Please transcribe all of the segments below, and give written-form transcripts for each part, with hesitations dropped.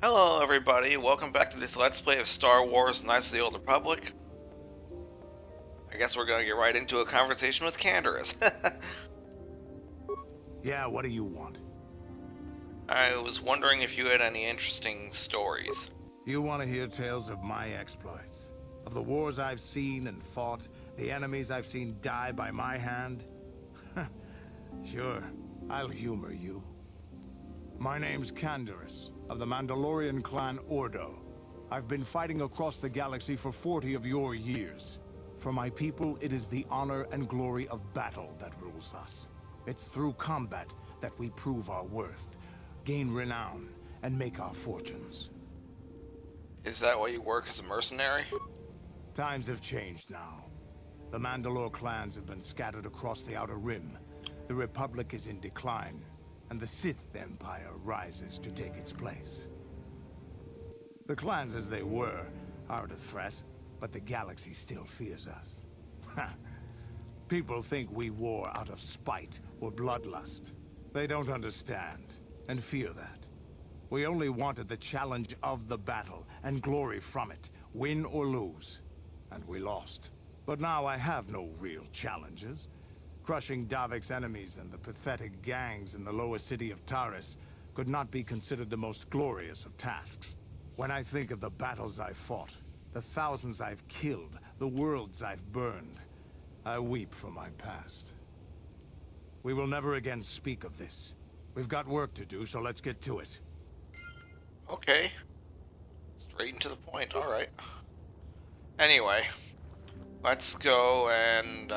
Hello everybody, welcome back to this Let's Play of Star Wars Knights of the Old Republic. I guess we're gonna get right into a conversation with Canderous. Yeah, what do you want? I was wondering if you had any interesting stories. You want to hear tales of my exploits? Of the wars I've seen and fought, the enemies I've seen die by my hand? Sure, I'll humor you. My name's Canderous, of the Mandalorian clan Ordo. I've been fighting across the galaxy for 40 of your years. For my people, it is the honor and glory of battle that rules us. It's through combat that we prove our worth, gain renown, and make our fortunes. Is that why you work as a mercenary? Times have changed now. The Mandalore clans have been scattered across the Outer Rim. The Republic is in decline, and the Sith Empire rises to take its place. The clans as they were aren't a threat, but the galaxy still fears us. People think we war out of spite or bloodlust. They don't understand, and fear that. We only wanted the challenge of the battle, and glory from it, win or lose. And we lost. But now I have no real challenges. Crushing Davik's enemies and the pathetic gangs in the lower city of Taris could not be considered the most glorious of tasks. When I think of the battles I've fought, the thousands I've killed, the worlds I've burned, I weep for my past. We will never again speak of this. We've got work to do, so let's get to it. Okay. Straight and to the point, alright. Anyway, let's go and,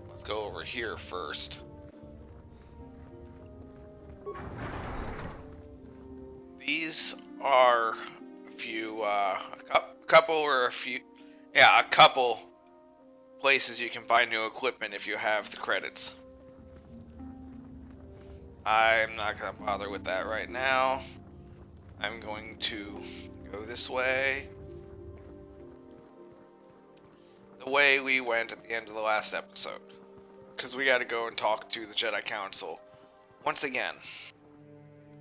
let's go over here first. These are a few, a couple or a few, yeah, a couple places you can buy new equipment if you have the credits. I'm not going to bother with that right now. I'm going to go this way. The way we went at the end of the last episode. Because we got to go and talk to the Jedi Council once again.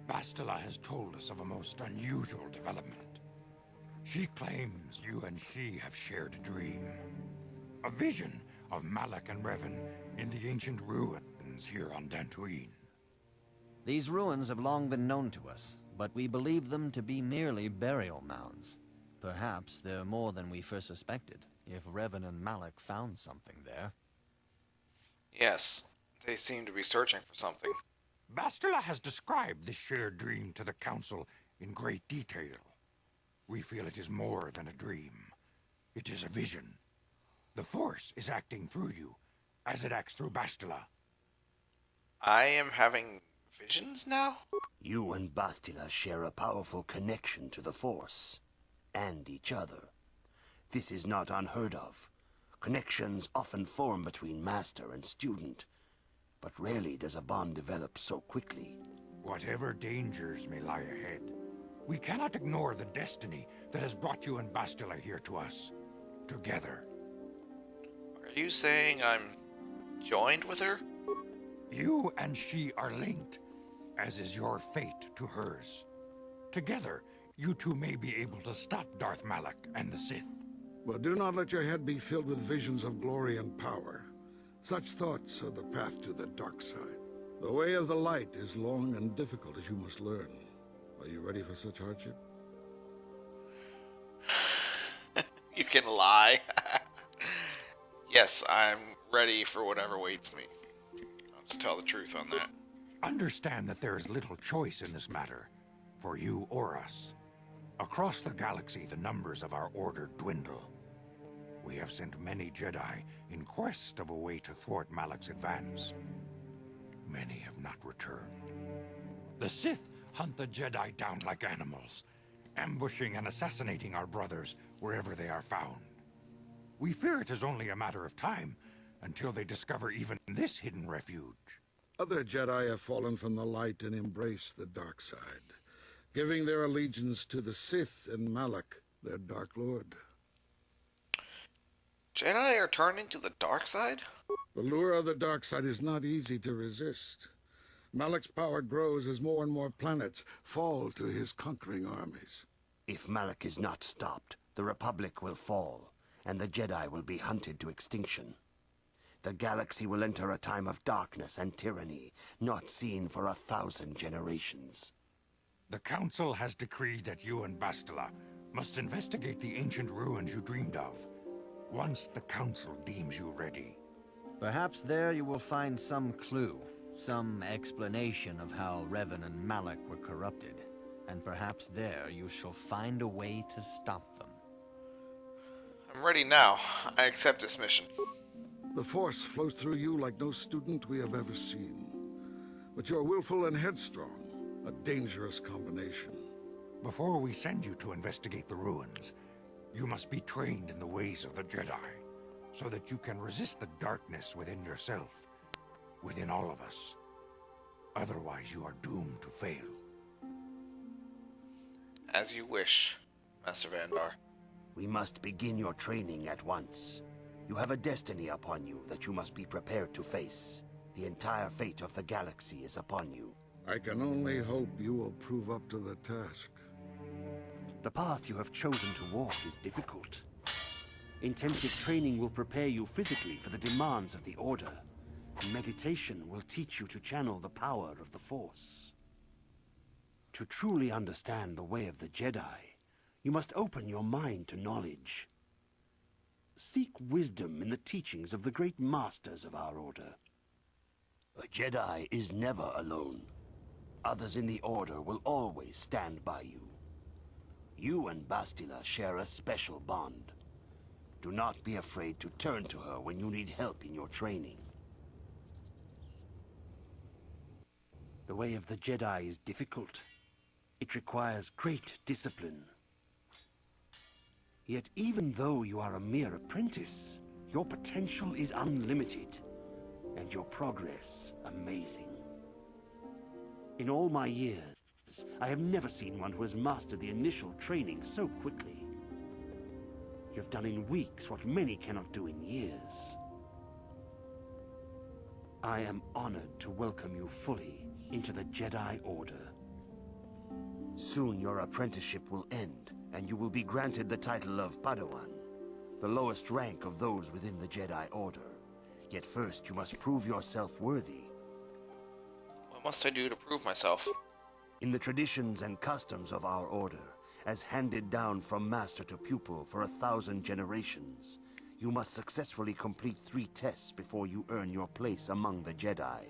Bastila has told us of a most unusual development. She claims you and she have shared a dream. A vision of Malak and Revan in the ancient ruins here on Dantooine. These ruins have long been known to us, but we believe them to be merely burial mounds. Perhaps they're more than we first suspected, if Revan and Malak found something there. Yes, they seem to be searching for something. Bastila has described this shared dream to the Council in great detail. We feel it is more than a dream. It is a vision. The Force is acting through you, as it acts through Bastila. I am having visions now? You and Bastila share a powerful connection to the Force, and each other. This is not unheard of. Connections often form between master and student, but rarely does a bond develop so quickly. Whatever dangers may lie ahead, we cannot ignore the destiny that has brought you and Bastila here to us, together. Are you saying I'm joined with her? You and she are linked, as is your fate to hers. Together, you two may be able to stop Darth Malak and the Sith. But do not let your head be filled with visions of glory and power. Such thoughts are the path to the dark side. The way of the light is long and difficult, as you must learn. Are you ready for such hardship? You can lie. Yes, I'm ready for whatever waits me. I'll just tell the truth on that. Understand that there is little choice in this matter, for you or us. Across the galaxy, the numbers of our order dwindle. We have sent many Jedi in quest of a way to thwart Malak's advance. Many have not returned. The Sith hunt the Jedi down like animals, ambushing and assassinating our brothers wherever they are found. We fear it is only a matter of time until they discover even this hidden refuge. Other Jedi have fallen from the light and embraced the dark side, giving their allegiance to the Sith and Malak, their Dark Lord. Jedi are turning to the dark side? The lure of the dark side is not easy to resist. Malak's power grows as more and more planets fall to his conquering armies. If Malak is not stopped, the Republic will fall, and the Jedi will be hunted to extinction. The galaxy will enter a time of darkness and tyranny, not seen for 1,000 generations. The Council has decreed that you and Bastila must investigate the ancient ruins you dreamed of, once the Council deems you ready. Perhaps there you will find some clue, some explanation of how Revan and Malak were corrupted. And perhaps there you shall find a way to stop them. I'm ready now. I accept this mission. The Force flows through you like no student we have ever seen. But you're willful and headstrong, a dangerous combination. Before we send you to investigate the ruins, you must be trained in the ways of the Jedi, so that you can resist the darkness within yourself, within all of us. Otherwise, you are doomed to fail. As you wish, Master Vandar. We must begin your training at once. You have a destiny upon you that you must be prepared to face. The entire fate of the galaxy is upon you. I can only hope you will prove up to the task. The path you have chosen to walk is difficult. Intensive training will prepare you physically for the demands of the Order. Meditation will teach you to channel the power of the Force. To truly understand the way of the Jedi, you must open your mind to knowledge. Seek wisdom in the teachings of the great masters of our Order. A Jedi is never alone. Others in the Order will always stand by you. You and Bastila share a special bond. Do not be afraid to turn to her when you need help in your training. The way of the Jedi is difficult. It requires great discipline. Yet even though you are a mere apprentice, your potential is unlimited, and your progress amazing. In all my years, I have never seen one who has mastered the initial training so quickly. You've done in weeks what many cannot do in years. I am honored to welcome you fully into the Jedi Order. Soon your apprenticeship will end, and you will be granted the title of Padawan, the lowest rank of those within the Jedi Order. Yet first you must prove yourself worthy. What must I do to prove myself? In the traditions and customs of our Order, as handed down from master to pupil for 1,000 generations, you must successfully complete 3 tests before you earn your place among the Jedi.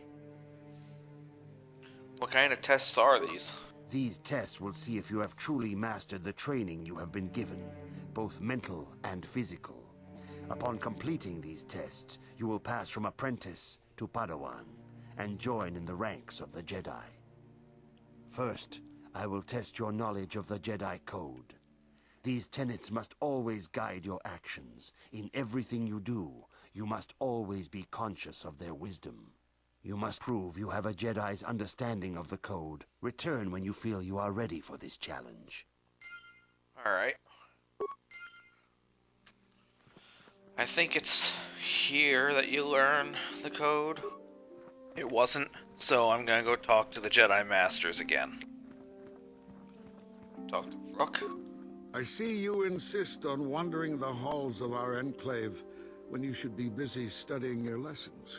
What kind of tests are these? These tests will see if you have truly mastered the training you have been given, both mental and physical. Upon completing these tests, you will pass from apprentice to Padawan, and join in the ranks of the Jedi. First, I will test your knowledge of the Jedi Code. These tenets must always guide your actions. In everything you do, you must always be conscious of their wisdom. You must prove you have a Jedi's understanding of the Code. Return when you feel you are ready for this challenge. Alright. I think it's here that you learn the code. It wasn't, so I'm gonna go talk to the Jedi Masters again. Talk to Rook. I see you insist on wandering the halls of our enclave when you should be busy studying your lessons.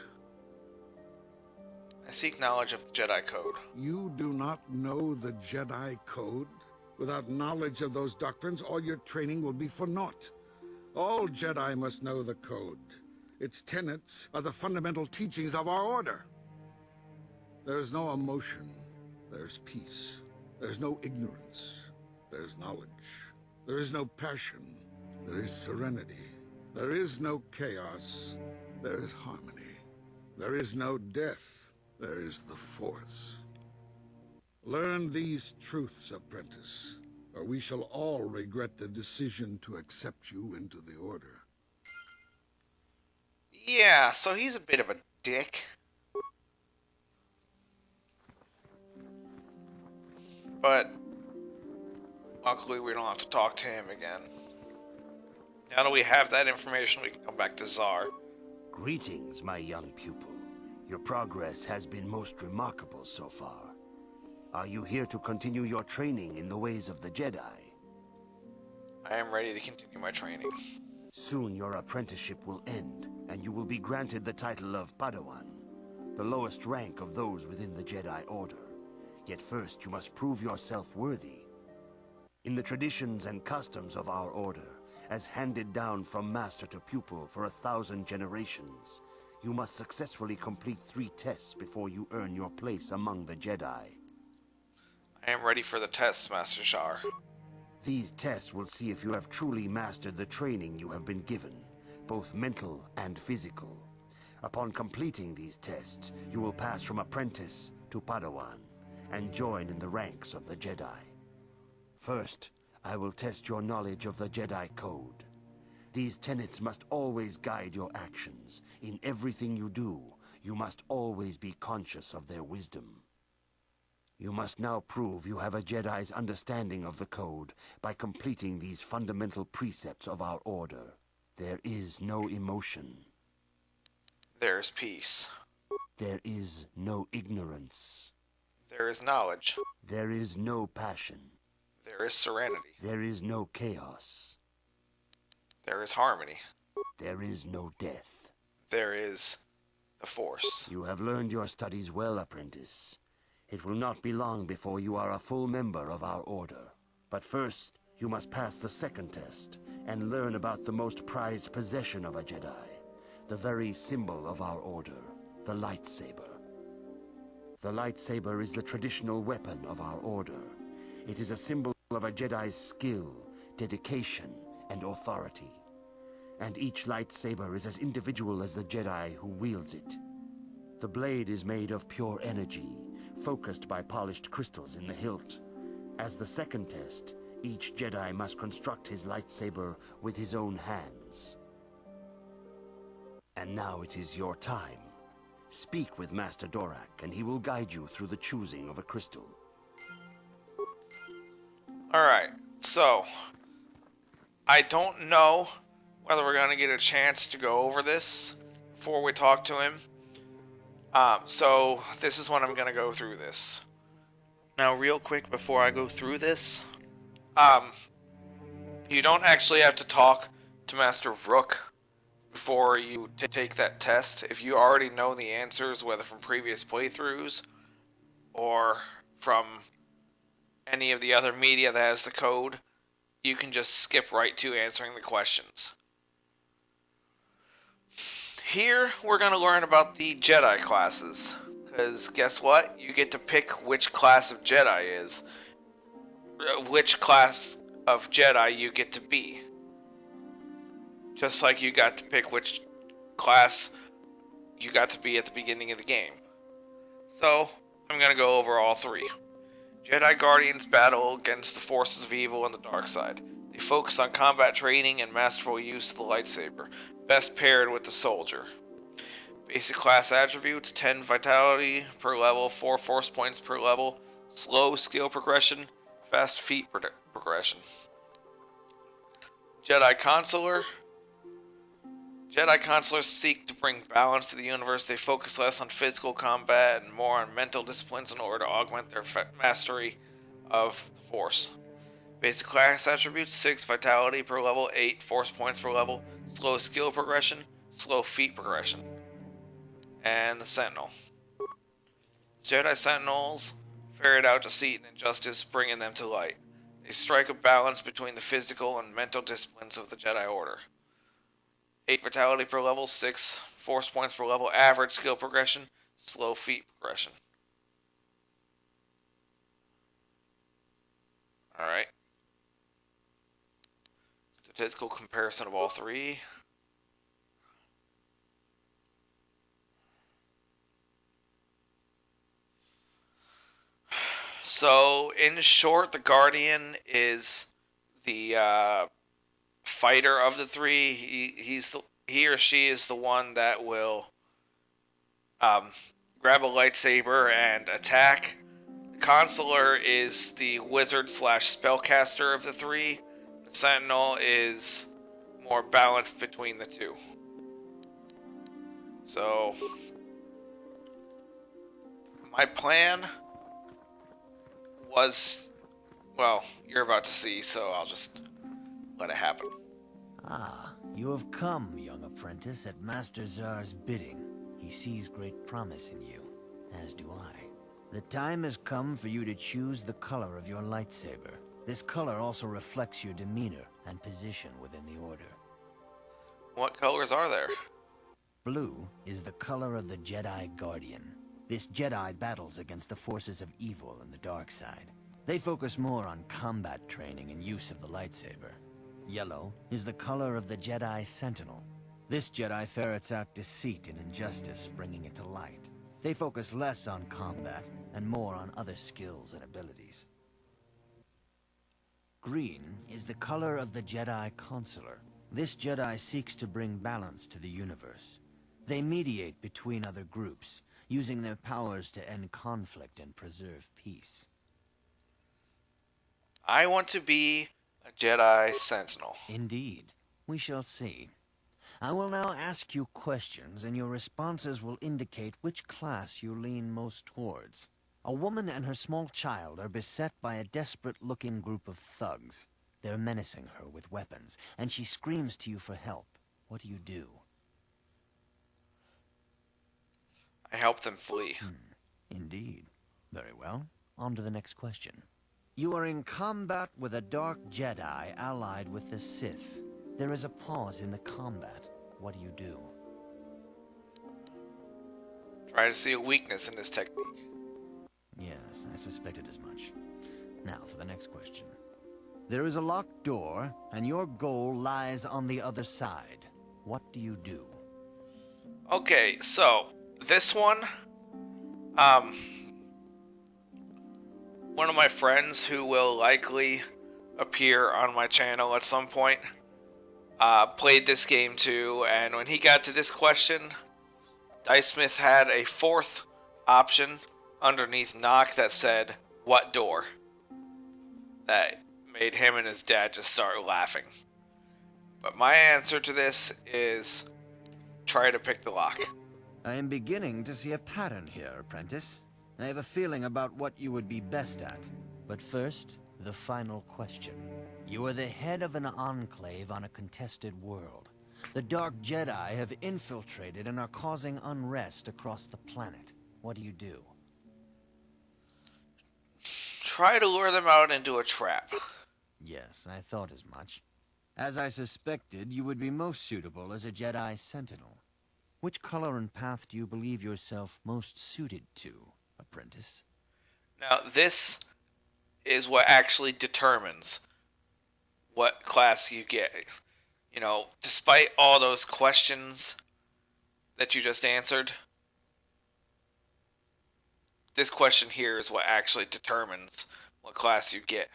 I seek knowledge of the Jedi Code. You do not know the Jedi Code? Without knowledge of those doctrines, all your training will be for naught. All Jedi must know the Code. Its tenets are the fundamental teachings of our Order. There is no emotion. There's peace. There's no ignorance. There's knowledge. There is no passion. There is serenity. There is no chaos. There is harmony. There is no death. There is the Force. Learn these truths, apprentice, or we shall all regret the decision to accept you into the Order. Yeah, so he's a bit of a dick. But luckily we don't have to talk to him again. Now that we have that information, we can come back to Czar. Greetings, my young pupil. Your progress has been most remarkable so far. Are you here to continue your training in the ways of the Jedi? I am ready to continue my training. Soon your apprenticeship will end, and you will be granted the title of Padawan, the lowest rank of those within the Jedi Order. Yet first you must prove yourself worthy. In the traditions and customs of our order, as handed down from master to pupil for 1,000 generations, you must successfully complete 3 tests before you earn your place among the Jedi. I am ready for the tests, Master Shar. These tests will see if you have truly mastered the training you have been given, both mental and physical. Upon completing these tests, you will pass from apprentice to Padawan, and join in the ranks of the Jedi. First, I will test your knowledge of the Jedi Code. These tenets must always guide your actions. In everything you do, you must always be conscious of their wisdom. You must now prove you have a Jedi's understanding of the Code by completing these fundamental precepts of our order. There is no emotion. There is peace. There is no ignorance. There is knowledge. There is no passion. There is serenity. There is no chaos. There is harmony. There is no death. There is the Force. You have learned your studies well, apprentice. It will not be long before you are a full member of our order. But first, you must pass the second test and learn about the most prized possession of a Jedi, the very symbol of our order, the lightsaber. The lightsaber is the traditional weapon of our order. It is a symbol of a Jedi's skill, dedication, and authority. And each lightsaber is as individual as the Jedi who wields it. The blade is made of pure energy, focused by polished crystals in the hilt. As the second test, each Jedi must construct his lightsaber with his own hands. And now it is your time. Speak with Master Dorak, and he will guide you through the choosing of a crystal. Alright, so I don't know whether we're going to get a chance to go over this before we talk to him. So this is when I'm going to go through this. Now, real quick before I go through this, you don't actually have to talk to Master Vrook before you take that test. If you already know the answers, whether from previous playthroughs or from any of the other media that has the code, you can just skip right to answering the questions. Here, we're going to learn about the Jedi classes. Because guess what? You get to pick which class of Jedi is. Which class of Jedi you get to be. Just like you got to pick which class you got to be at the beginning of the game. So, I'm going to go over all 3. Jedi Guardians battle against the forces of evil and the dark side. They focus on combat training and masterful use of the lightsaber, best paired with the soldier. Basic class attributes: 10 vitality per level, 4 force points per level, slow skill progression, fast feat progression. Jedi Consular. Jedi Consulars seek to bring balance to the universe. They focus less on physical combat and more on mental disciplines in order to augment their mastery of the Force. Basic class attributes: 6 vitality per level, 8 force points per level, slow skill progression, slow feat progression. And the Sentinel. Jedi Sentinels ferret out deceit and injustice, bringing them to light. They strike a balance between the physical and mental disciplines of the Jedi Order. 8 vitality per level, 6 force points per level, average skill progression, slow feat progression. Alright. Statistical comparison of all 3. So, in short, the Guardian is the fighter of the 3. He or she is the one that will grab a lightsaber and attack. The Consular is the wizard / spellcaster of the 3. The Sentinel is more balanced between the 2. So, my plan was, well, you're about to see, so I'll just let it happen. Ah, you have come, young apprentice, at Master Zar's bidding. He sees great promise in you, as do I. The time has come for you to choose the color of your lightsaber. This color also reflects your demeanor and position within the Order. What colors are there? Blue is the color of the Jedi Guardian. This Jedi battles against the forces of evil and the dark side. They focus more on combat training and use of the lightsaber. Yellow is the color of the Jedi Sentinel. This Jedi ferrets out deceit and injustice, bringing it to light. They focus less on combat and more on other skills and abilities. Green is the color of the Jedi Consular. This Jedi seeks to bring balance to the universe. They mediate between other groups, using their powers to end conflict and preserve peace. I want to be a Jedi Sentinel. Indeed. We shall see. I will now ask you questions, and your responses will indicate which class you lean most towards. A woman and her small child are beset by a desperate-looking group of thugs. They're menacing her with weapons, and she screams to you for help. What do you do? I help them flee. Indeed. Very well. On to the next question. You are in combat with a dark Jedi allied with the Sith. There is a pause in the combat. What do you do? Try to see a weakness in this technique. Yes, I suspected as much. Now for the next question. There is a locked door, and your goal lies on the other side. What do you do? Okay, so this one, one of my friends who will likely appear on my channel at some point, played this game too, and when he got to this question, Dicesmith had a fourth option underneath knock that said, "What door?" That made him and his dad just start laughing. But my answer to this is try to pick the lock. I am beginning to see a pattern here, apprentice. I have a feeling about what you would be best at. But first, the final question. You are the head of an enclave on a contested world. The Dark Jedi have infiltrated and are causing unrest across the planet. What do you do? Try to lure them out into a trap. Yes, I thought as much. As I suspected, you would be most suitable as a Jedi Sentinel. Which color and path do you believe yourself most suited to, apprentice? Now, this is what actually determines what class you get. You know, despite all those questions that you just answered, this question here is what actually determines what class you get.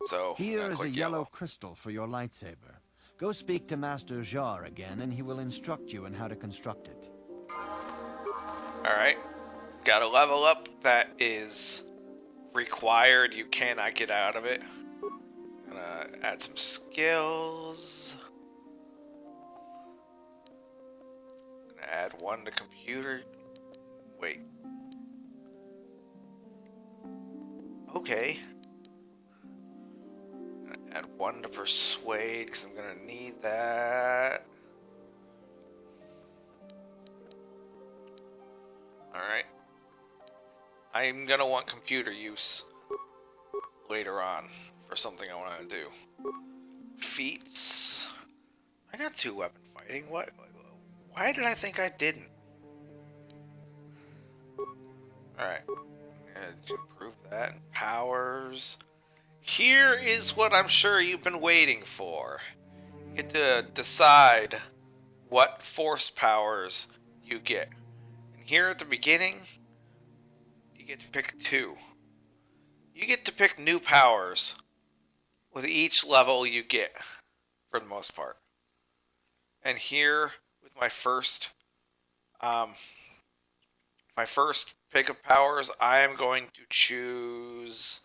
So, here is a yellow crystal for your lightsaber. Go speak to Master Jar again, and he will instruct you in how to construct it. Alright. Got a level up that is required. You cannot get out of it. Gonna add some skills. Gonna add one to computer. Wait. Okay. Add one to persuade, because I'm gonna need that. Alright. I'm gonna want computer use later on for something I want to do. Feats. I got 2 weapon fighting. What? Why did I think I didn't? Alright. Improve that. Powers. Here is what I'm sure you've been waiting for. You get to decide what force powers you get. And here at the beginning, you get to pick 2. You get to pick new powers with each level you get, for the most part. And here, with my first pick of powers, I am going to choose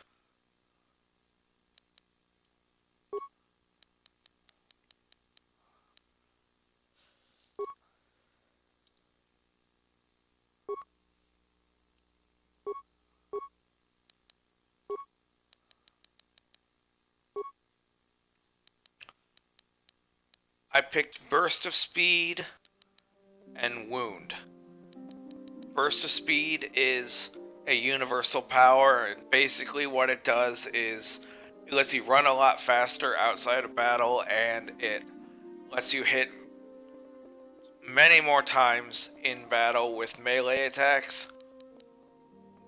I picked Burst of Speed and Wound. Burst of Speed is a universal power, and basically what it does is it lets you run a lot faster outside of battle, and it lets you hit many more times in battle with melee attacks.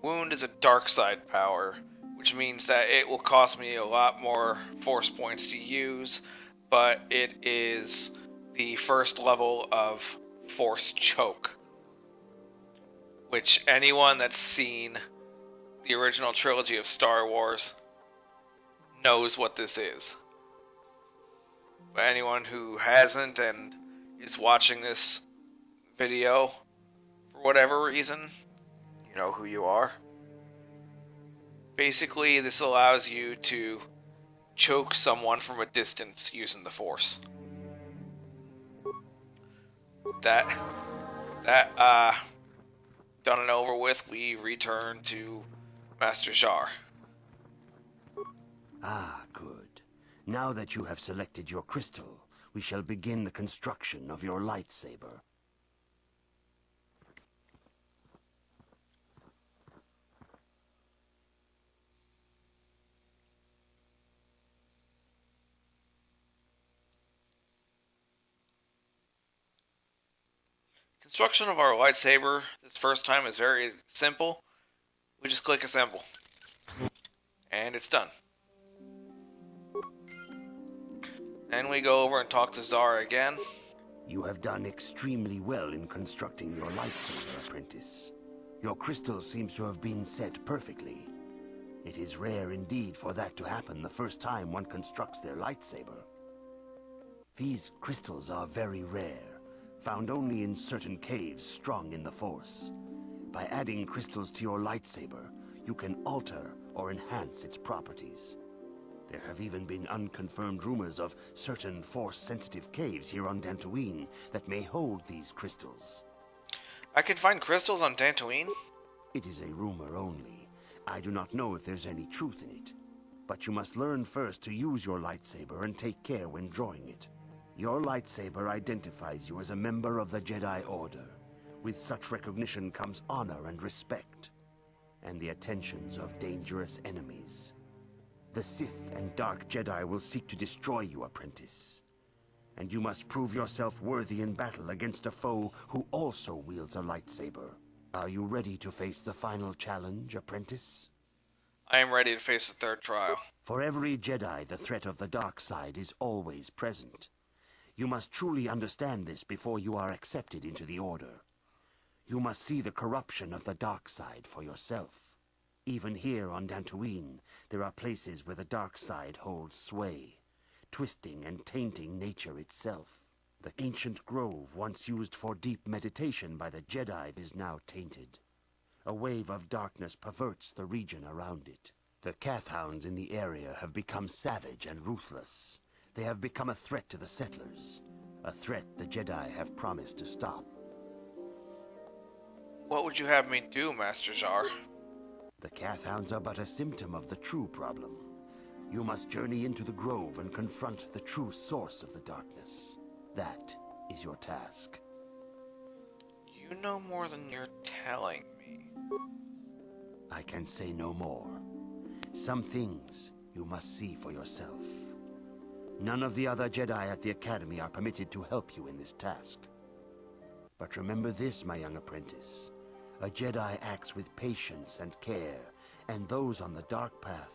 Wound is a dark side power, which means that it will cost me a lot more force points to use, but it is the first level of Force Choke, which anyone that's seen the original trilogy of Star Wars knows what this is. But anyone who hasn't and is watching this video for whatever reason, you know who you are. Basically, this allows you to choke someone from a distance using the Force. That done and over with, we return to Master Jar. Ah, good. Now that you have selected your crystal, we shall begin the construction of your lightsaber. Construction of our lightsaber this first time is very simple. We just click assemble. And it's done. Then we go over and talk to Zara again. You have done extremely well in constructing your lightsaber, apprentice. Your crystal seems to have been set perfectly. It is rare indeed for that to happen the first time one constructs their lightsaber. These crystals are very rare, found only in certain caves strong in the Force. By adding crystals to your lightsaber, you can alter or enhance its properties. There have even been unconfirmed rumors of certain Force-sensitive caves here on Dantooine that may hold these crystals. I can find crystals on Dantooine? It is a rumor only. I do not know if there's any truth in it. But you must learn first to use your lightsaber and take care when drawing it. Your lightsaber identifies you as a member of the Jedi Order. With such recognition comes honor and respect, and the attentions of dangerous enemies. The Sith and Dark Jedi will seek to destroy you, apprentice. And you must prove yourself worthy in battle against a foe who also wields a lightsaber. Are you ready to face the final challenge, apprentice? I am ready to face the third trial. For every Jedi, the threat of the dark side is always present. You must truly understand this before you are accepted into the Order. You must see the corruption of the dark side for yourself. Even here on Dantooine, there are places where the dark side holds sway, twisting and tainting nature itself. The ancient grove once used for deep meditation by the Jedi is now tainted. A wave of darkness perverts the region around it. The Kathhounds in the area have become savage and ruthless. They have become a threat to the settlers, a threat the Jedi have promised to stop. What would you have me do, Master Jar? The Kathhounds are but a symptom of the true problem. You must journey into the grove and confront the true source of the darkness. That is your task. You know more than you're telling me. I can say no more. Some things you must see for yourself. None of the other Jedi at the Academy are permitted to help you in this task. But remember this, my young apprentice. A Jedi acts with patience and care, and those on the dark path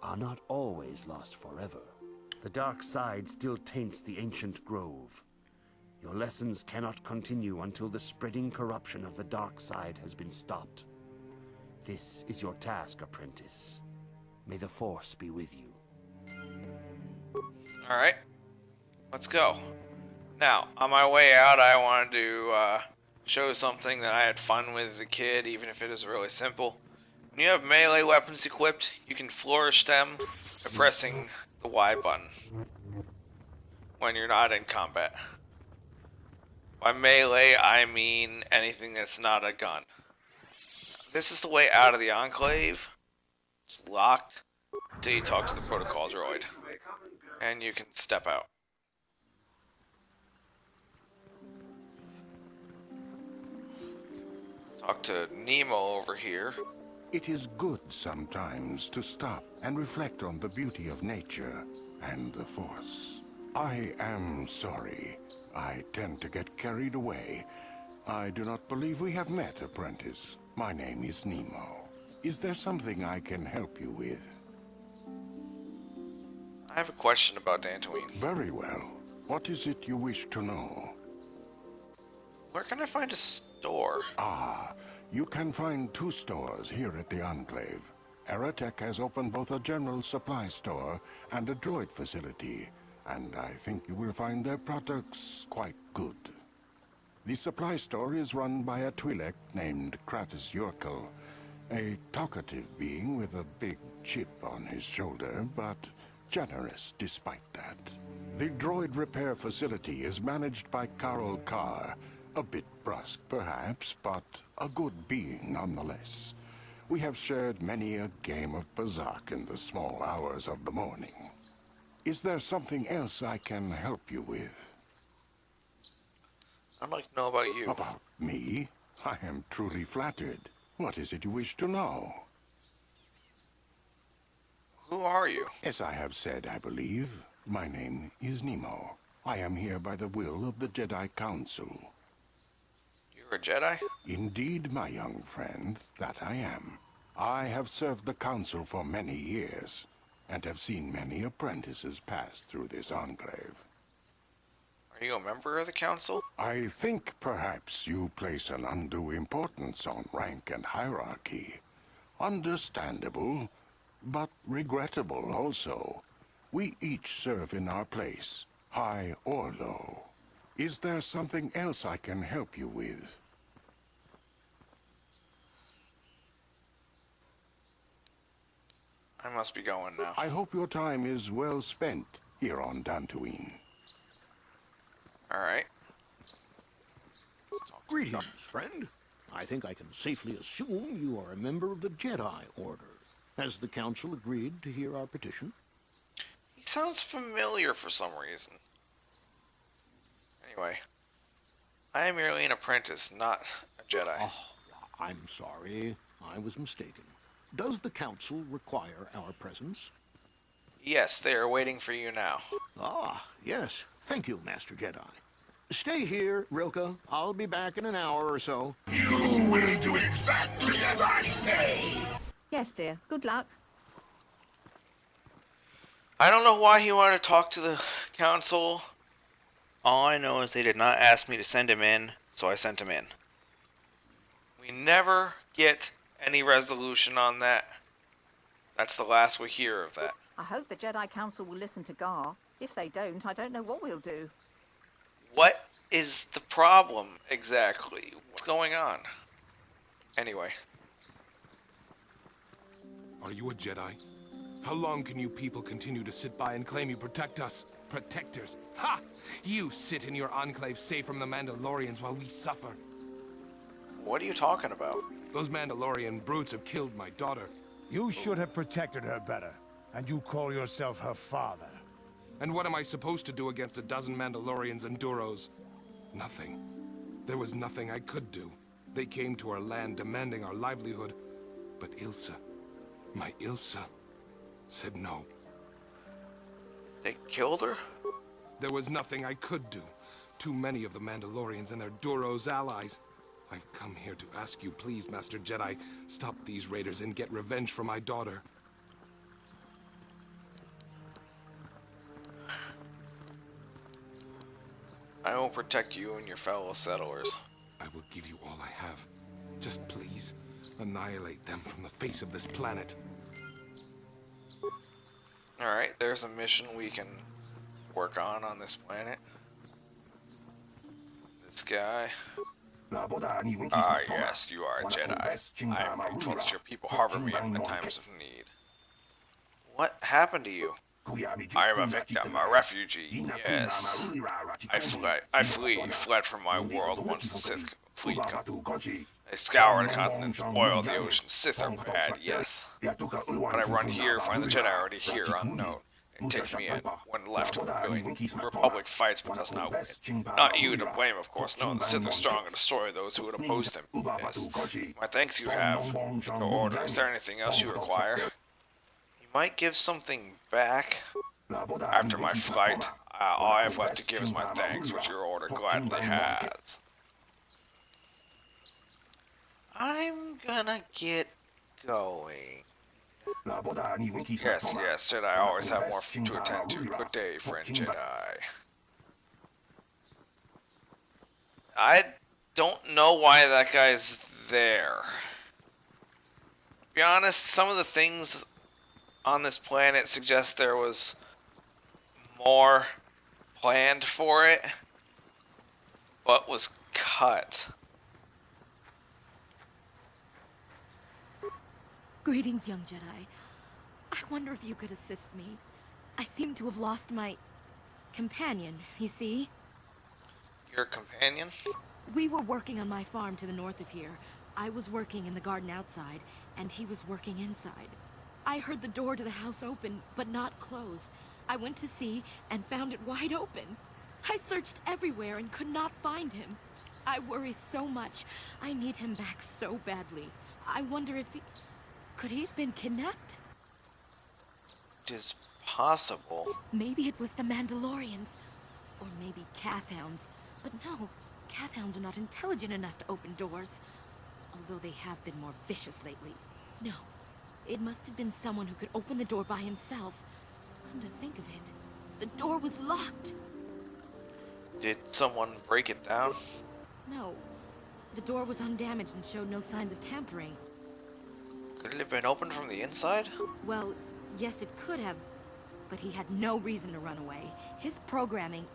are not always lost forever. The dark side still taints the ancient grove. Your lessons cannot continue until the spreading corruption of the dark side has been stopped. This is your task, apprentice. May the Force be with you. Alright, let's go. Now, on my way out, I wanted to show something that I had fun with as a kid, even if it is really simple. When you have melee weapons equipped, you can flourish them by pressing the Y button when you're not in combat. By melee, I mean anything that's not a gun. This is the way out of the Enclave. It's locked until you talk to the protocol droid, and you can step out. Talk to Nemo over here. It is good sometimes to stop and reflect on the beauty of nature and the Force. I am sorry. I tend to get carried away. I do not believe we have met, apprentice. My name is Nemo. Is there something I can help you with? I have a question about Dantooine. Very well. What is it you wish to know? Where can I find a store? Ah, you can find 2 stores here at the Enclave. Aerotech has opened both a general supply store and a droid facility, and I think you will find their products quite good. The supply store is run by a Twi'lek named Kratos Yurkel, a talkative being with a big chip on his shoulder, but generous despite that. The droid repair facility is managed by Carol Carr, a bit brusque perhaps, but a good being nonetheless. We have shared many a game of Bazak in the small hours of the morning. Is there something else I can help you with? I'd like to know about you. About me? I am truly flattered. What is it you wish to know? Who are you? As I have said, I believe, my name is Nemo. I am here by the will of the Jedi Council. You're a Jedi? Indeed, my young friend, that I am. I have served the Council for many years, and have seen many apprentices pass through this enclave. Are you a member of the council? I think perhaps you place an undue importance on rank and hierarchy. Understandable, but regrettable also. We each serve in our place, high or low. Is there something else I can help you with? I must be going now. I hope your time is well spent here on Dantooine. Alright. Greetings, friend. I think I can safely assume you are a member of the Jedi Order. Has the Council agreed to hear our petition? He sounds familiar for some reason. Anyway. I am merely an apprentice, not a Jedi. Oh, I'm sorry. I was mistaken. Does the Council require our presence? Yes, they are waiting for you now. Ah, yes. Thank you, Master Jedi. Stay here, Rilka. I'll be back in an hour or so. You will do exactly as I say! Yes, dear. Good luck. I don't know why he wanted to talk to the council. All I know is they did not ask me to send him in, so I sent him in. We never get any resolution on that. That's the last we hear of that. I hope the Jedi Council will listen to Gar. If they don't, I don't know what we'll do. What is the problem exactly? What's going on? Anyway. Are you a Jedi? How long can you people continue to sit by and claim you protect us? Protectors? Ha! You sit in your enclave safe from the Mandalorians while we suffer. What are you talking about? Those Mandalorian brutes have killed my daughter. You should have protected her better, and you call yourself her father. And what am I supposed to do against a dozen Mandalorians and Duros? Nothing. There was nothing I could do. They came to our land demanding our livelihood. But Ilsa, my Ilsa, said no. They killed her? There was nothing I could do. Too many of the Mandalorians and their Duros allies. I've come here to ask you, please, Master Jedi, stop these raiders and get revenge for my daughter. I will protect you and your fellow settlers. I will give you all I have. Just please, annihilate them from the face of this planet. Alright, there's a mission we can work on this planet. This guy. Ah, yes, you are a Jedi. I am grateful that your people harbor me in the times of need. What happened to you? I am a victim, a refugee, yes. I fled from my world once the Sith fleet came. They scoured the continent, spoiled the ocean. Sith are bad, yes. But I run here, find the Jedi already here, unknown. and take me in when left doing the Republic fights but does not win. Not you to blame, of course. No, the Sith are strong and destroy those who would oppose them. Yes. My thanks you have. Your order. Is there anything else you require? You might give something back. After my flight, all I have left to give is my thanks, which your order gladly has. I'm gonna get going. Yes, yes, Jedi always have more to attend to. Good day, friend Jedi. I don't know why that guy's there. To be honest, some of the things on this planet suggest there was more planned for it, but was cut. Greetings, young Jedi. I wonder if you could assist me. I seem to have lost my companion, you see? Your companion? We were working on my farm to the north of here. I was working in the garden outside, and he was working inside. I heard the door to the house open, but not close. I went to see and found it wide open. I searched everywhere and could not find him. I worry so much. I need him back so badly. I wonder if he... Could he have been kidnapped? It is possible. Maybe it was the Mandalorians. Or maybe Cathhounds. But no, Cathhounds are not intelligent enough to open doors. Although they have been more vicious lately. No, it must have been someone who could open the door by himself. Come to think of it, the door was locked. Did someone break it down? No, the door was undamaged and showed no signs of tampering. Could it have been opened from the inside? Well, yes it could have, but he had no reason to run away. His programming...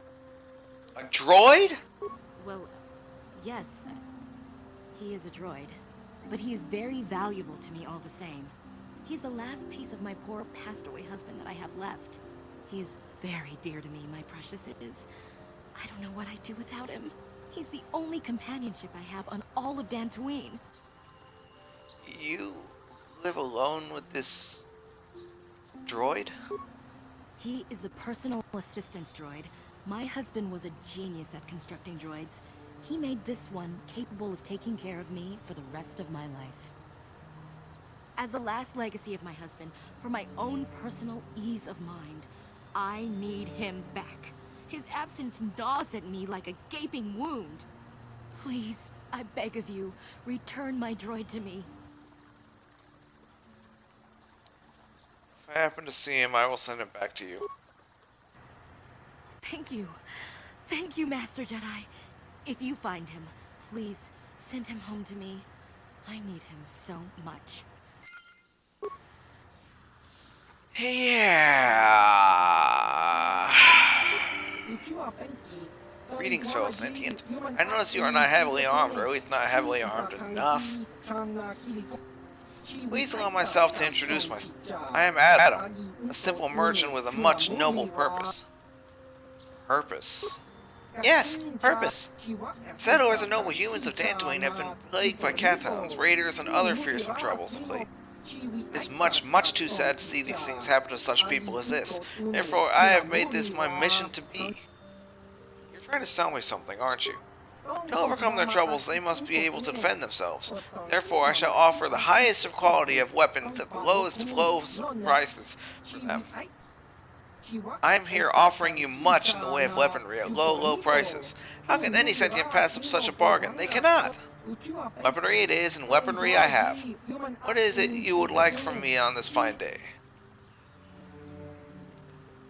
A droid? Well, yes, he is a droid, but he is very valuable to me all the same. He's the last piece of my poor passed-away husband that I have left. He is very dear to me, my precious is. I don't know what I'd do without him. He's the only companionship I have on all of Dantooine. You live alone with this droid? He is a personal assistance droid. My husband was a genius at constructing droids. He made this one capable of taking care of me for the rest of my life. As the last legacy of my husband, for my own personal ease of mind, I need him back. His absence gnaws at me like a gaping wound. Please, I beg of you, return my droid to me. If I happen to see him, I will send him back to you. Thank you. Thank you, Master Jedi. If you find him, please send him home to me. I need him so much. Yeah. Greetings, fellow sentient. I notice you are not heavily armed, or at least not heavily armed enough. Please allow myself to introduce myself. I am Adam, a simple merchant with a much noble purpose. Purpose? Yes, purpose. Settlers and noble humans of Dantooine have been plagued by Cathhounds, raiders, and other fearsome troubles of late. It is much, much too sad to see these things happen to such people as this. Therefore, I have made this my mission to be. You're trying to sell me something, aren't you? To overcome their troubles, they must be able to defend themselves. Therefore, I shall offer the highest of quality of weapons at the lowest of low prices for them. I am here offering you much in the way of weaponry at low, low prices. How can any sentient pass up such a bargain? They cannot. Weaponry it is, and weaponry I have. What is it you would like from me on this fine day?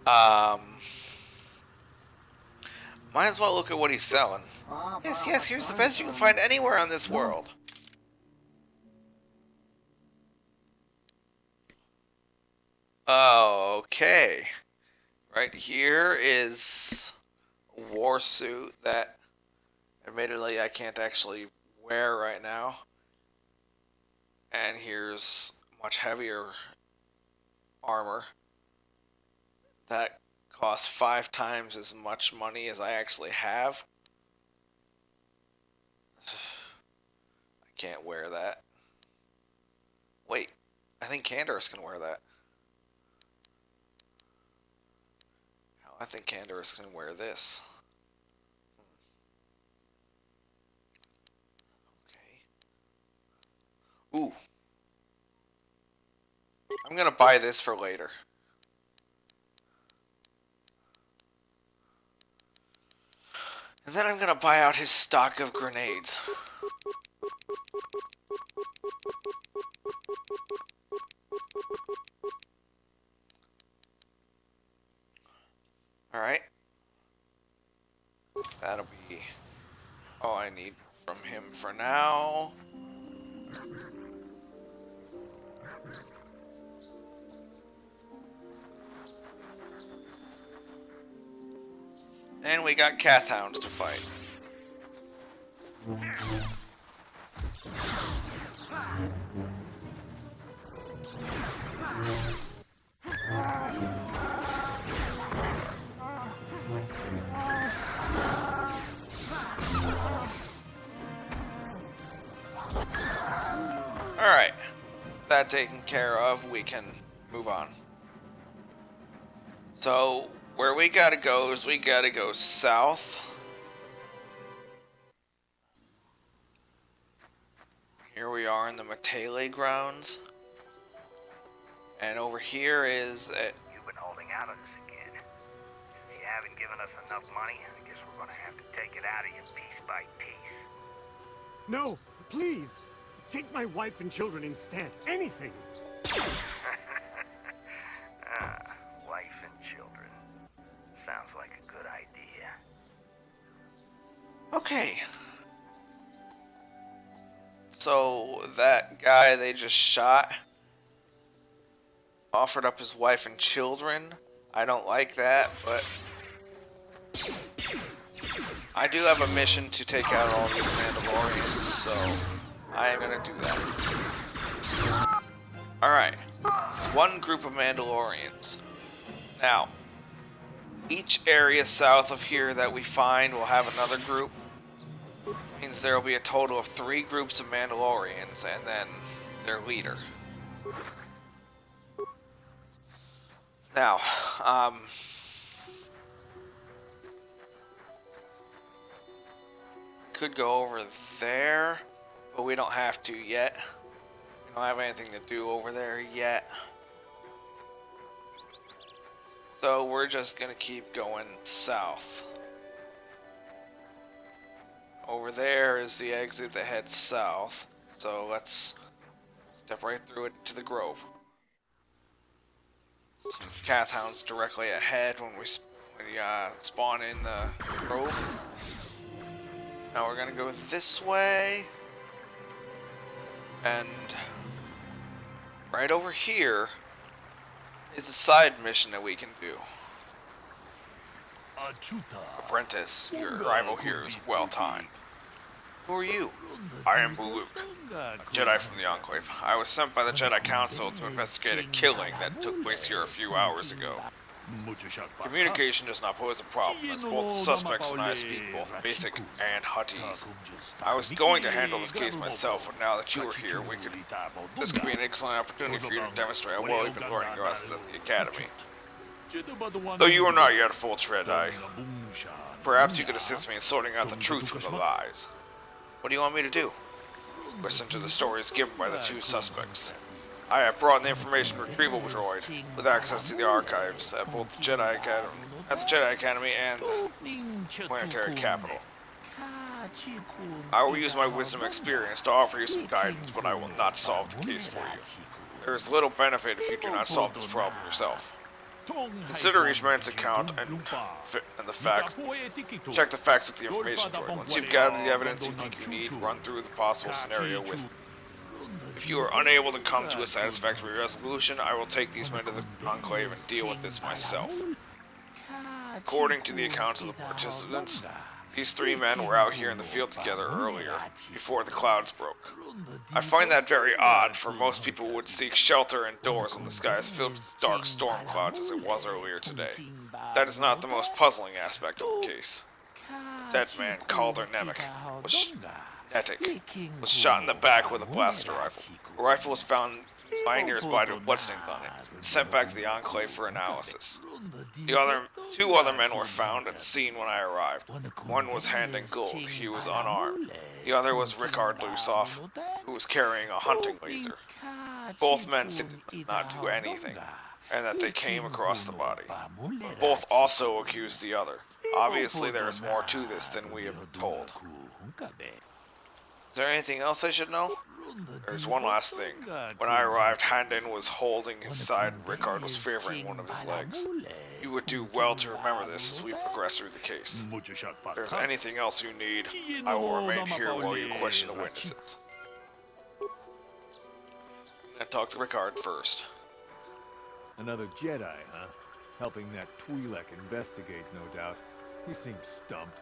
Might as well look at what he's selling. Yes, yes, here's the best you can find anywhere on this world. Okay. Right here is a war suit that admittedly I can't actually wear right now. And here's much heavier armor that costs 5 times as much money as I actually have. I can't wear that. Wait, I think Candace can wear that. I think Candaris can wear this. Okay. Ooh. I'm gonna buy this for later. And then I'm gonna buy out his stock of grenades. Alright. That'll be all I need from him for now. And we got Kath Hounds to fight. Alright. That taken care of, we can move on. So, where we gotta go is we gotta go south. Here we are in the Matele grounds. And over here is... You've been holding out on us again. Since you haven't given us enough money, I guess we're gonna have to take it out of you piece by piece. No, please! Take my wife and children instead. Anything! Wife and children. Sounds like a good idea. Okay. So, that guy they just shot offered up his wife and children. I don't like that, but I do have a mission to take out all these Mandalorians, so I am gonna do that. Alright. One group of Mandalorians. Now, each area south of here that we find will have another group. Means there will be a total of 3 groups of Mandalorians and then their leader. Now, could go over there, but we don't have to yet. We don't have anything to do over there yet. So we're just gonna keep going south. Over there is the exit that heads south. So let's step right through it to the grove. Kath Hounds directly ahead when we spawn in the grove. Now we're gonna go this way. And right over here is a side mission that we can do. Apprentice, your arrival here is well timed. Who are you? I am Buluk, a Jedi from the Enclave. I was sent by the Jedi Council to investigate a killing that took place here a few hours ago. Communication does not pose a problem, as both the suspects and I speak both basic and Huttese. I was going to handle this case myself, but now that you are here, this could be an excellent opportunity for you to demonstrate how well you've been learning your lessons at the Academy. Though you are not yet a full Jedi, perhaps you could assist me in sorting out the truth from the lies. What do you want me to do? Listen to the stories given by the 2 suspects. I have brought an information retrieval droid with access to the archives at both the Jedi Academy and the planetary capital. I will use my wisdom and experience to offer you some guidance, but I will not solve the case for you. There is little benefit if you do not solve this problem yourself. Consider each man's account and the facts. Check the facts with the information droid. Once you've gathered the evidence you think you need, run through the possible scenario with me. If you are unable to come to a satisfactory resolution, I will take these men to the Enclave and deal with this myself. According to the accounts of the participants, these 3 men were out here in the field together earlier, before the clouds broke. I find that very odd, for most people would seek shelter indoors when the sky is filled with dark storm clouds as it was earlier today. That is not the most puzzling aspect of the case. Dead man, Calder Nemec, was shot in the back with a blaster rifle. The rifle was found Pioneer's body with bloodstains on it, and sent back to the Enclave for analysis. Two other men were found at the scene when I arrived. One was Handon Gould, he was unarmed. The other was Rickard Lusoff, who was carrying a hunting laser. Both men did not do anything, and that they came across the body. Both also accused the other. Obviously there is more to this than we have been told. Is there anything else I should know? There's one last thing. When I arrived, Handon was holding his side and Rickard was favoring one of his legs. You would do well to remember this as we progress through the case. If there's anything else you need, I will remain here while you question the witnesses. I'm gonna talk to Rickard first. Another Jedi, huh? Helping that Twi'lek investigate, no doubt. He seems stumped.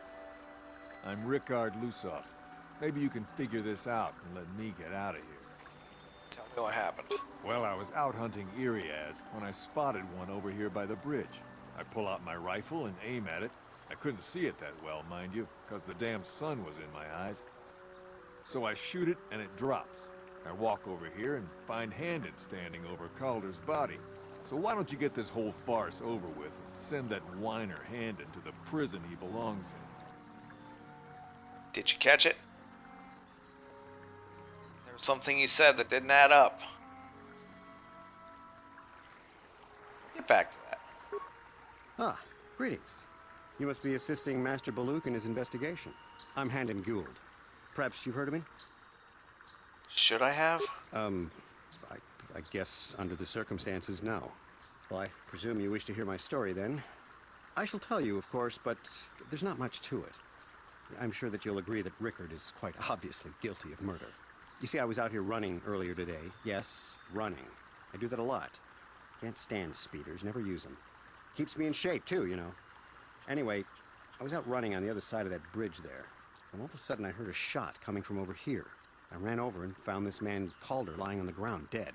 I'm Rickard Lusoff. Maybe you can figure this out and let me get out of here. Tell me what happened. Well, I was out hunting Iriaz when I spotted one over here by the bridge. I pull out my rifle and aim at it. I couldn't see it that well, mind you, because the damn sun was in my eyes. So I shoot it and it drops. I walk over here and find Handon standing over Calder's body. So why don't you get this whole farce over with and send that whiner Handon to the prison he belongs in? Did you catch it? There was something he said that didn't add up. Get back to that. Ah, greetings. You must be assisting Master Baluk in his investigation. I'm Handon Gould. Perhaps you've heard of me? Should I have? I guess under the circumstances, no. Well, I presume you wish to hear my story, then. I shall tell you, of course, but there's not much to it. I'm sure that you'll agree that Rickard is quite obviously guilty of murder. You see, I was out here running earlier today. Yes, running. I do that a lot. Can't stand speeders, never use them. Keeps me in shape, too, you know. Anyway, I was out running on the other side of that bridge there, and all of a sudden I heard a shot coming from over here. I ran over and found this man Calder lying on the ground, dead.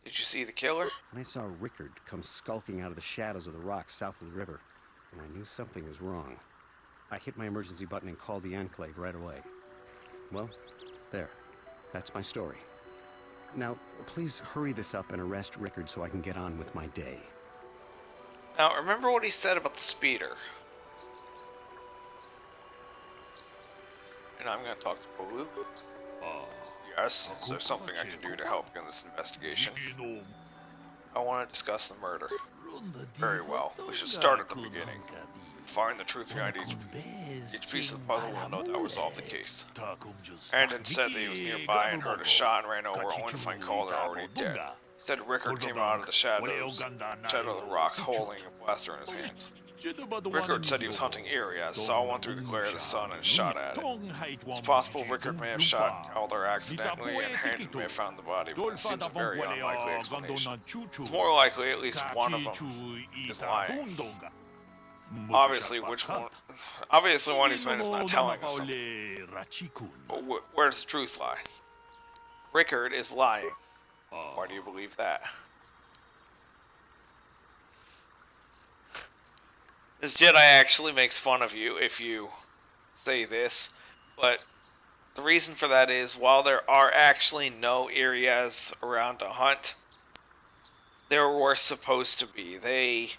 Did you see the killer? And I saw Rickard come skulking out of the shadows of the rocks south of the river, and I knew something was wrong. I hit my emergency button and called the Enclave right away. Well, there. That's my story. Now, please hurry this up and arrest Rickard so I can get on with my day. Now, remember what he said about the speeder. And I'm going to talk to Baluk. Yes, is there something I can do to help you in this investigation? I want to discuss the murder. Very well. We should start at the beginning. Find the truth behind each piece of the puzzle will no doubt resolve the case. Handon said that he was nearby and heard a shot and ran over only to find Calder already dead. He said Rickard came out of the shadow of the rocks holding a blaster in his hands. Rickard said he was hunting Iriaz, saw one through the glare of the sun and shot at it. It's possible Rickard may have shot Calder accidentally and Handon may have found the body, but it seems a very unlikely explanation. It's more likely at least one of them is lying. Obviously, one of these men is not telling us something. But where does the truth lie? Rickard is lying. Why do you believe that? This Jedi actually makes fun of you if you say this, but the reason for that is while there are actually no Iriaz around to hunt, there were supposed to be. They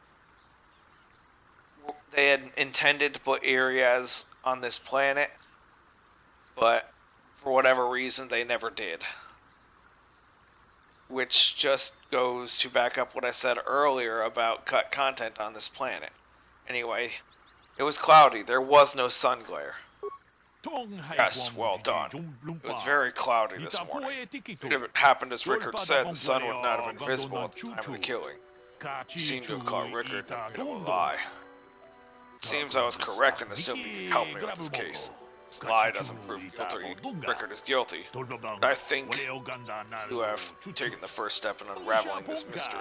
had intended to put Iriaz on this planet, but for whatever reason they never did. Which just goes to back up what I said earlier about cut content on this planet. Anyway, it was cloudy. There was no sun glare. Yes, well done. It was very cloudy this morning. If it happened as Rickard said, the sun would not have been visible at the time of the killing. You seem to have caught Rickard in a bit of a lie. It seems I was correct in assuming you could help me with this case. This lie doesn't prove guilty. Rickard is guilty. But I think you have taken the first step in unraveling this mystery.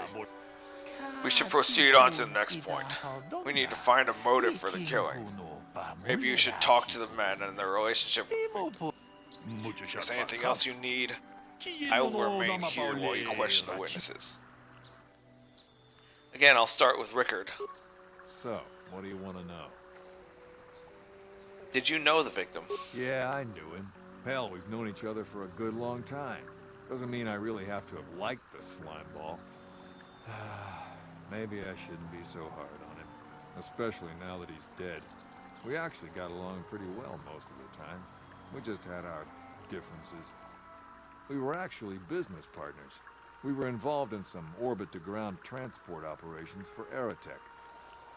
We should proceed on to the next point. We need to find a motive for the killing. Maybe you should talk to the men and their relationship with the victim. If there's anything else you need, I will remain here while you question the witnesses. Again, I'll start with Rickard. So, what do you want to know? Did you know the victim? Yeah, I knew him. Hell, we've known each other for a good long time. Doesn't mean I really have to have liked the slime ball. Maybe I shouldn't be so hard on him, especially now that he's dead. We actually got along pretty well most of the time. We just had our differences. We were actually business partners. We were involved in some orbit-to-ground transport operations for Aerotech.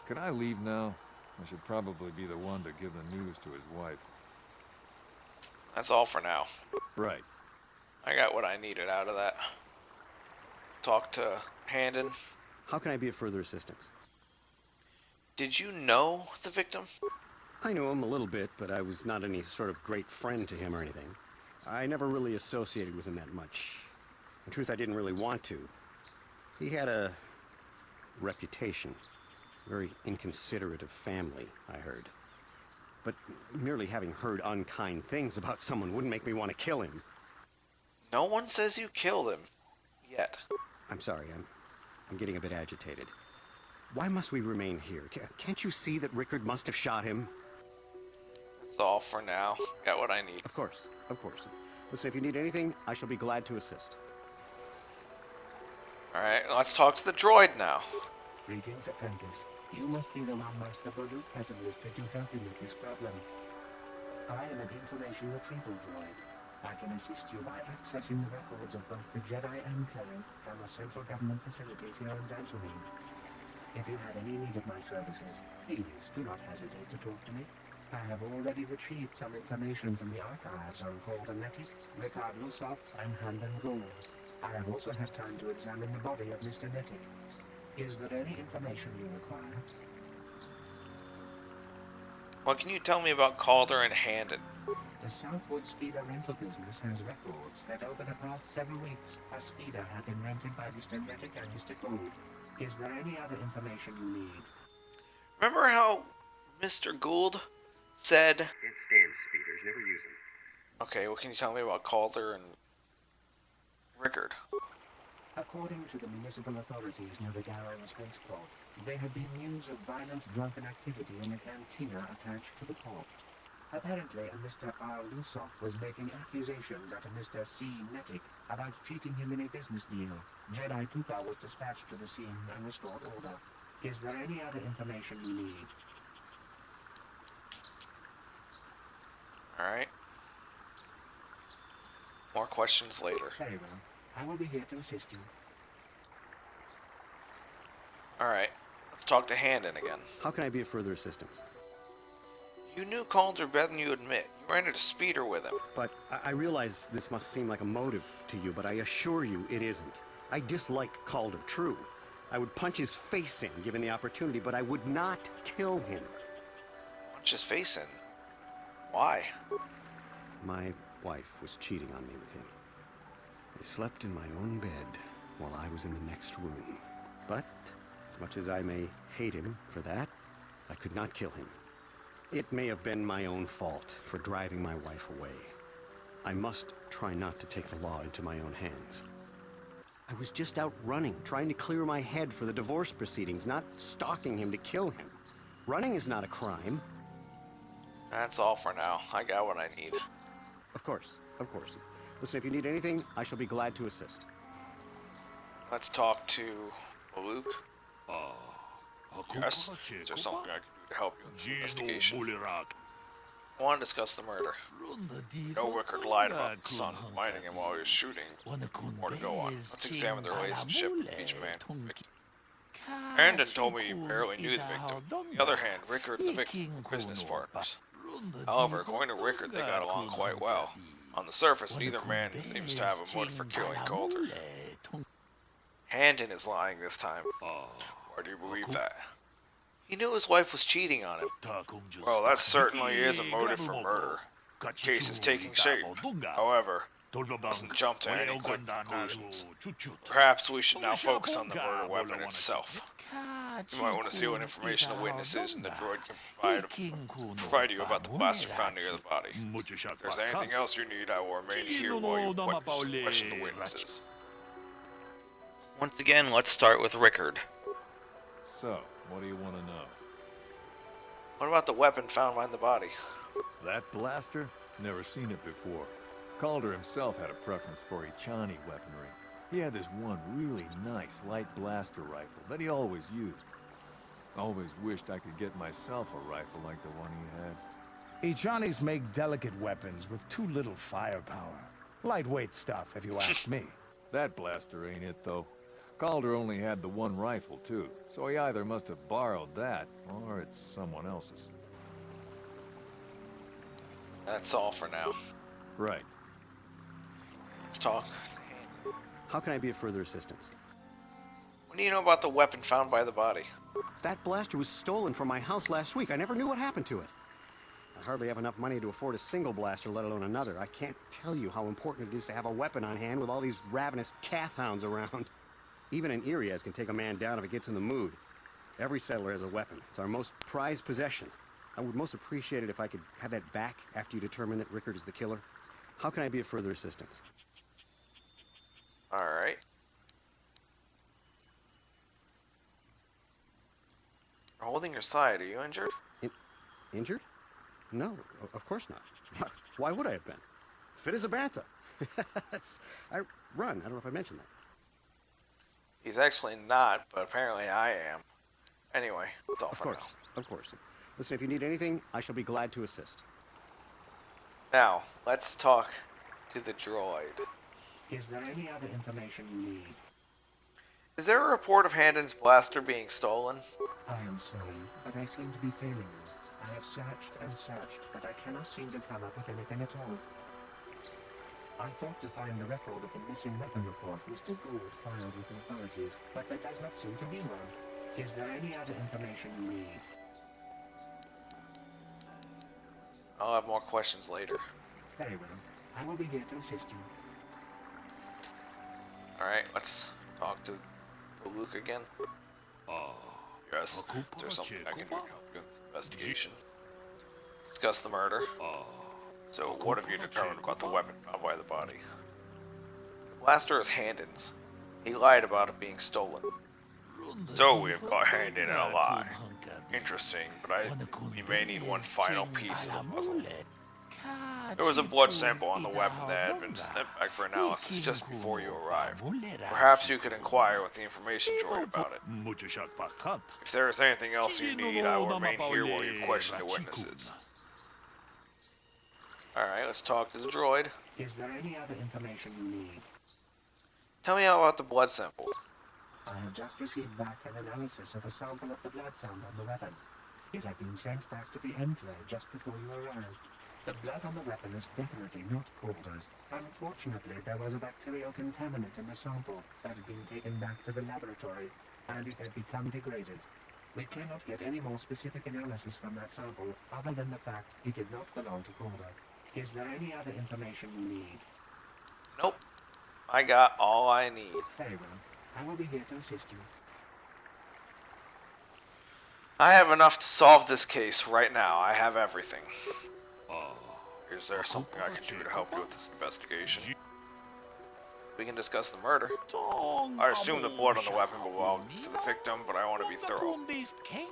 Can I leave now? I should probably be the one to give the news to his wife. That's all for now. Right. I got what I needed out of that. Talk to Handon. How can I be of further assistance? Did you know the victim? I knew him a little bit, but I was not any sort of great friend to him or anything. I never really associated with him that much. In truth, I didn't really want to. He had a reputation. Very inconsiderate of family, I heard. But merely having heard unkind things about someone wouldn't make me want to kill him. No one says you killed him. Yet. I'm sorry, I'm getting a bit agitated. Why must we remain here? Can't you see that Rickard must have shot him? That's all for now. Got what I need. Of course, of course. Listen, if you need anything, I shall be glad to assist. Alright, let's talk to the droid now. Greetings, apprentice. You must be the one Master Baluk has enlisted to help him with this problem. I am an information retrieval droid. I can assist you by accessing the records of both the Jedi Enclave and the central government facilities here in Dantooine. If you have any need of my services, please do not hesitate to talk to me. I have already retrieved some information from the archives on Netic, Rickard Lusov, and Handon Gould. I have also had time to examine the body of Mr. Netic. Is there any information you require? What can you tell me about Calder and Handon? The Southwood Speeder rental business has records that over the past several weeks, a speeder had been rented by Mr. Netic and Mr. Gould. Is there any other information you need? Remember how Mr. Gould said... Can't stand speeders, never use them. Okay, what can you tell me about Calder and Rickard? According to the municipal authorities near the Garrow spaceport, there had been news of violent drunken activity in a cantina attached to the port. Apparently, a Mr. R. Lusov was making accusations at a Mr. C. Netic about cheating him in a business deal. Jedi Tuka was dispatched to the scene and restored order. Is there any other information you need? Alright. More questions later. Very well. I will be here to assist you. Alright. Let's talk to Handon again. How can I be of further assistance? You knew Calder better than you admit. You rented a speeder with him. But I realize this must seem like a motive to you, but I assure you it isn't. I dislike Calder, true. I would punch his face in, given the opportunity, but I would not kill him. Punch his face in? Why? My wife was cheating on me with him. I slept in my own bed while I was in the next room. But, as much as I may hate him for that, I could not kill him. It may have been my own fault for driving my wife away. I must try not to take the law into my own hands. I was just out running, trying to clear my head for the divorce proceedings, not stalking him to kill him. Running is not a crime. That's all for now. I got what I need. Of course, of course. Listen, if you need anything, I shall be glad to assist. Let's talk to Baluk. Yes? Is there something I can do to help you in this investigation? I want to discuss the murder. No Rickard lied about the son reminding him while he was shooting. More to go on. Let's examine the relationship of each man to the victim. Handon told me he barely knew the victim. On the other hand, Rickard and the victim were business partners. However, according to Rickard, they got along quite well. On the surface, neither man seems to have a motive for killing Calder. Handon is lying this time. Why do you believe that? He knew his wife was cheating on him. Well, that certainly is a motive for murder. The case is taking shape. However, doesn't jump to any quick conclusions. Perhaps we should now focus on the murder weapon itself. You might want to see what information the witness is and the droid can provide you about the blaster found near the body. If there's anything else you need, I will remain here while you question the witnesses. Once again, let's start with Rickard. So, what do you want to know? What about the weapon found behind the body? That blaster? Never seen it before. Calder himself had a preference for Ichani weaponry. He had this one really nice light blaster rifle that he always used. Always wished I could get myself a rifle like the one he had. Ichanis make delicate weapons with too little firepower. Lightweight stuff, if you ask me. That blaster ain't it, though. Calder only had the one rifle, too, so he either must have borrowed that, or it's someone else's. That's all for now. Right. Let's talk. How can I be of further assistance? What do you know about the weapon found by the body? That blaster was stolen from my house last week. I never knew what happened to it. I hardly have enough money to afford a single blaster, let alone another. I can't tell you how important it is to have a weapon on hand with all these ravenous calf hounds around. Even an Irias can take a man down if it gets in the mood. Every settler has a weapon. It's our most prized possession. I would most appreciate it if I could have that back after you determine that Rickard is the killer. How can I be of further assistance? Alright. You're holding your side. Are you injured? Injured? No, of course not. Why would I have been? Fit as a bantha. I run. I don't know if I mentioned that. He's actually not, but apparently I am. Anyway, that's all for now. Of course. Listen, if you need anything, I shall be glad to assist. Now, let's talk to the droid. Is there any other information you need? Is there a report of Handon's blaster being stolen? I am sorry, but I seem to be failing you. I have searched and searched, but I cannot seem to come up with anything at all. I thought to find the record of the missing weapon report Mr. Gould filed with the authorities, but there does not seem to be one. Is there any other information you need? I'll have more questions later. Very well. I will be here to assist you. Alright, let's talk to Luke again. Yes, is there something I can do to help you in this investigation? Discuss the murder. So, what have you determined about the weapon found by the body? The blaster is Handon's. He lied about it being stolen. So, we have got Handon in a lie. Interesting, but we may need one final piece of the puzzle. There was a blood sample on the weapon that had been sent back for analysis just before you arrived. Perhaps you could inquire with the information droid about it. If there is anything else you need, I will remain here while you question the witnesses. Alright, let's talk to the droid. Is there any other information you need? Tell me about the blood sample. I have just received back an analysis of a sample of the blood found on the weapon. It had been sent back to the Enclave just before you arrived. The blood on the weapon is definitely not Calder's. Unfortunately, there was a bacterial contaminant in the sample that had been taken back to the laboratory, and it had become degraded. We cannot get any more specific analysis from that sample, other than the fact it did not belong to Calder. Is there any other information you need? Nope. I got all I need. Very well. I will be here to assist you. I have enough to solve this case right now. I have everything. Is there something I can do to help you with this investigation? We can discuss the murder. I assume the blood on the weapon belongs to the victim, but I want to be thorough.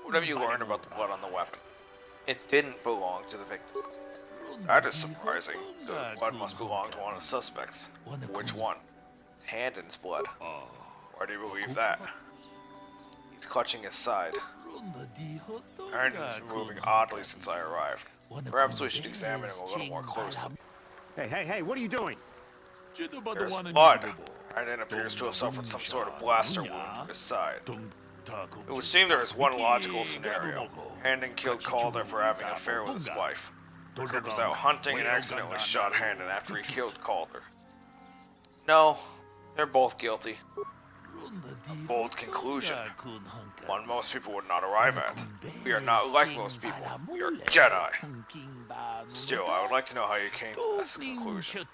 What have you learned about the blood on the weapon? It didn't belong to the victim. That is surprising. The blood must belong to one of the suspects. Which one? It's Handon's blood. Why do you believe that? He's clutching his side. Handon's been moving oddly since I arrived. Perhaps we should examine him a little more closely. Hey, what are you doing? There's blood. Handon appears to have suffered some sort of blaster wound to his side. It would seem there is one logical scenario. Handon killed Calder for having an affair with his wife. Rickard was out hunting and accidentally shot Handon after he killed Calder. No, they're both guilty. A bold conclusion. One most people would not arrive at. We are not like most people. We are Jedi. Still, I would like to know how you came to this conclusion.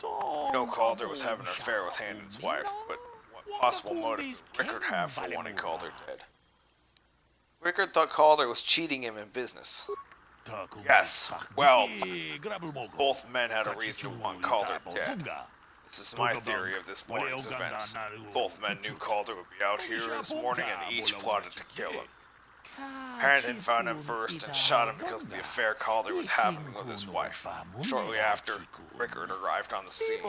You know Calder was having an affair with Handon's wife, but what possible motive would Rickard have for wanting Calder dead? Rickard thought Calder was cheating him in business. Yes, well, both men had a reason to want Calder dead. This is my theory of this morning's events. Both men knew Calder would be out here this morning and each plotted to kill him. Harrington found him first and shot him because of the affair Calder was having with his wife. Shortly after, Rickard arrived on the scene.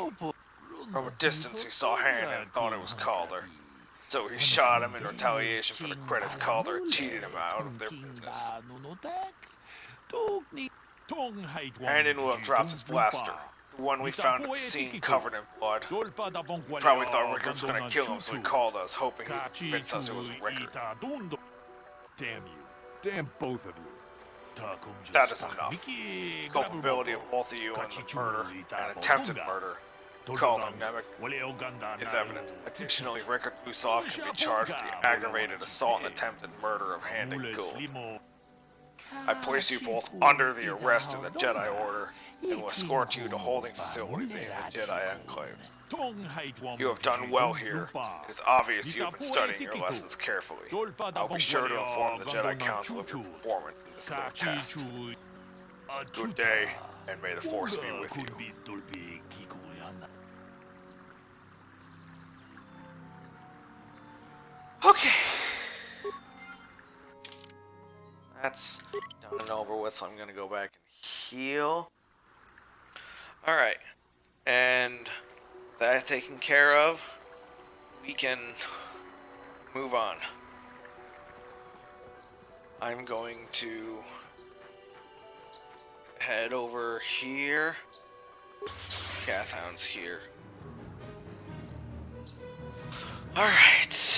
From a distance, he saw Harrington and thought it was Calder. So he shot him in retaliation for the credits Calder had cheated him out of their business. Harrington will have dropped his blaster, the one we found at the scene covered in blood. We probably thought Rickard was going to kill him, so he called us, hoping he'd convince us it was Rickard. Damn you. Damn both of you. That is enough. Culpability of both of you in the murder and attempted murder, called Mimic, is evident. Additionally, Rickard Busov can be charged with the aggravated assault and attempted murder of Hand and Gould. I place you both under the arrest of the Jedi Order and will escort you to holding facilities in the Jedi Enclave. You have done well here. It is obvious you have been studying your lessons carefully. I'll be sure to inform the Jedi Council of your performance in this little test. Good day, and may the Force be with you. Okay. That's done and over with, so I'm going to go back and heal. Alright. And that taken care of, we can move on. I'm going to head over here. Cathound's here. Alright.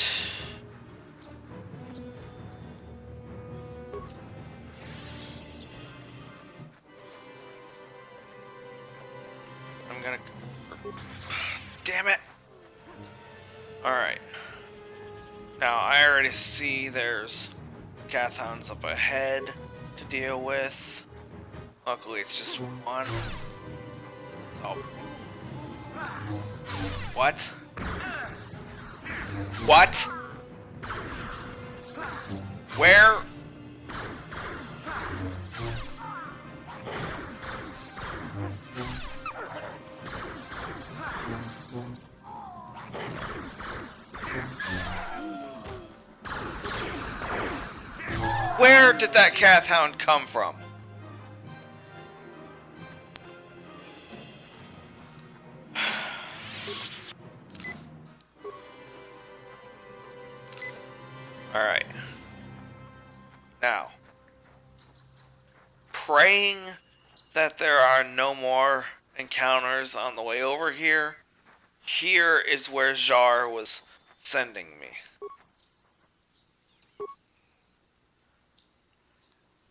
I'm gonna... Damn it! Alright. Now, I already see there's Cathounds up ahead to deal with. Luckily, it's just one. So... What? What? Where? Where did that Cathound come from? Alright. Now, praying that there are no more encounters on the way over here. Here is where Jar was sending me.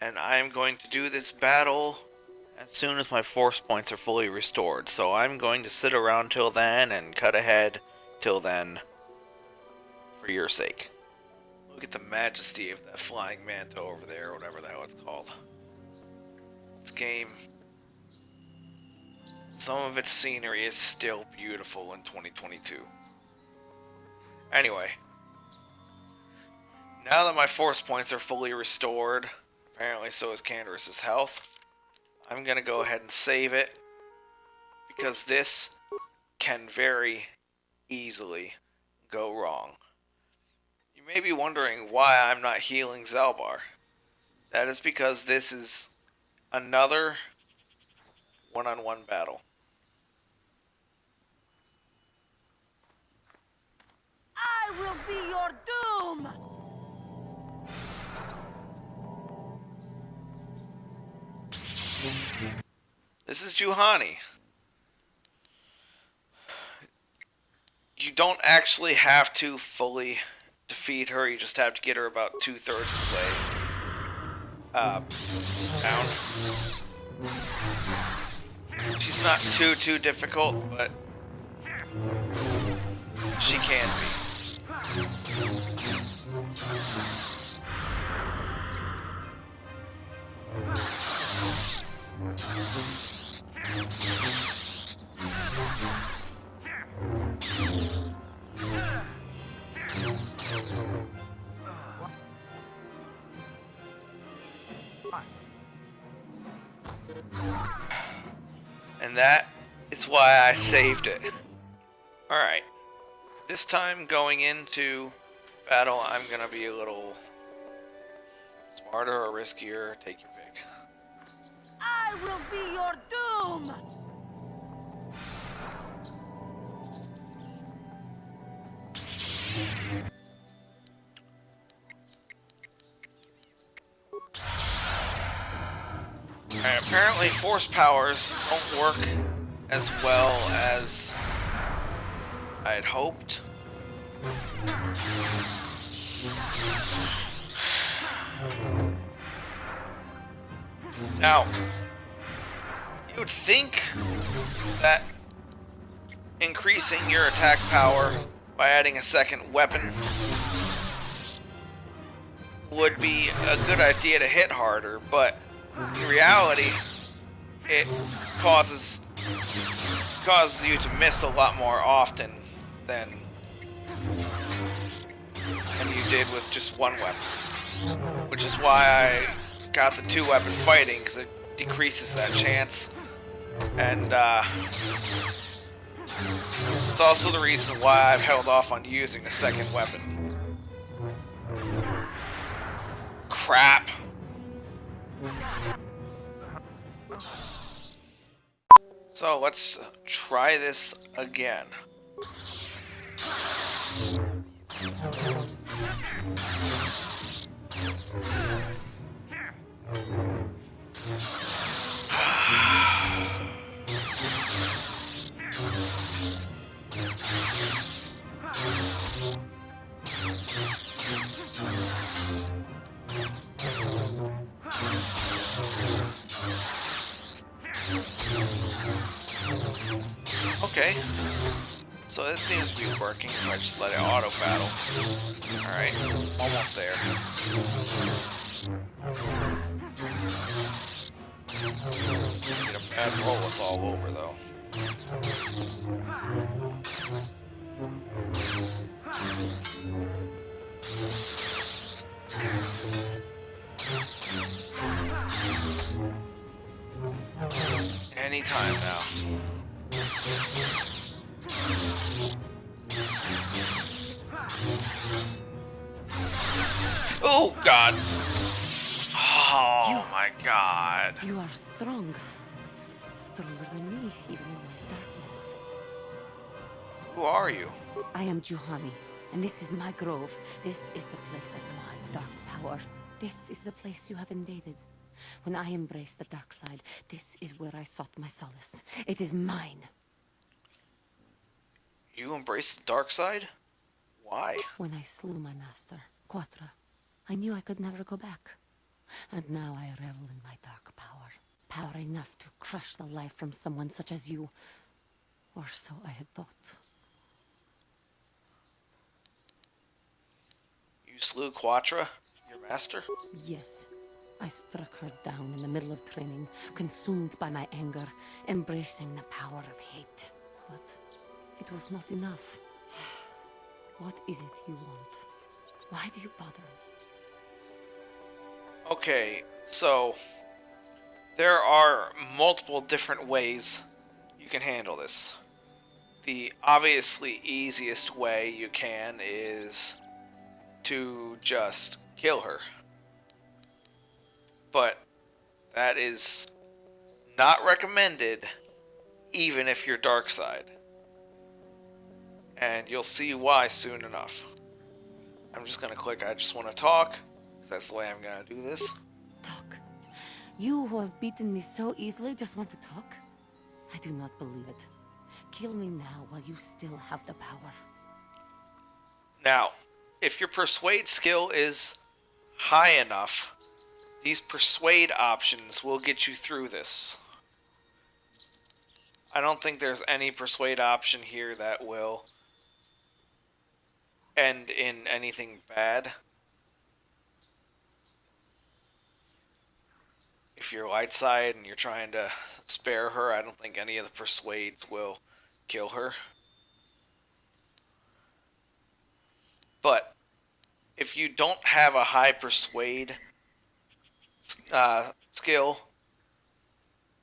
And I am going to do this battle as soon as my force points are fully restored. So I'm going to sit around till then and cut ahead till then for your sake. Look at the majesty of that flying manto over there, or whatever the hell it's called. This game, some of its scenery is still beautiful in 2022. Anyway, now that my force points are fully restored, apparently so is Canderous' health, I'm going to go ahead and save it, because this can very easily go wrong. You may be wondering why I'm not healing Zalbar. That is because this is another one-on-one battle. I will be your doom! This is Juhani. You don't actually have to fully defeat her, you just have to get her about 2/3 of the way down. She's not too difficult, but she can be. And that is why I saved it. Alright. This time going into battle, I'm gonna be a little Smarter or riskier, take your pick. I will be your doom! Alright, apparently force powers don't work as well as I had hoped. Now, you would think that increasing your attack power by adding a second weapon would be a good idea to hit harder, but in reality, it causes you to miss a lot more often than you did with just one weapon. Which is why I got the 2-weapon fighting, because it decreases that chance. And it's also the reason why I've held off on using a second weapon. Crap. So let's try this again. Okay. So this seems to be working if I just let it auto battle. Alright, almost there. Get a bad roll us all over though. Anytime now. Oh God! Oh my God! You are strong. Stronger than me, even in my darkness. Who are you? I am Juhani, and this is my grove. This is the place of my dark power. This is the place you have invaded. When I embraced the dark side, this is where I sought my solace. It is mine. You embraced the dark side? Why? When I slew my master, Quatra, I knew I could never go back. And now I revel in my dark power. Power enough to crush the life from someone such as you. Or so I had thought. You slew Quatra, your master? Yes. I struck her down in the middle of training, consumed by my anger, embracing the power of hate. But it was not enough. What is it you want? Why do you bother me? Okay, so there are multiple different ways you can handle this. The obviously easiest way you can is to just kill her. But that is not recommended even if you're dark side. And you'll see why soon enough. I'm just gonna click I just want to talk, because that's the way I'm gonna do this. Talk? You who have beaten me so easily just want to talk? I do not believe it. Kill me now while you still have the power. Now, if your persuade skill is high enough, these persuade options will get you through this. I don't think there's any persuade option here that will end in anything bad. If you're light side and you're trying to spare her, I don't think any of the persuades will kill her. But if you don't have a high persuade skill,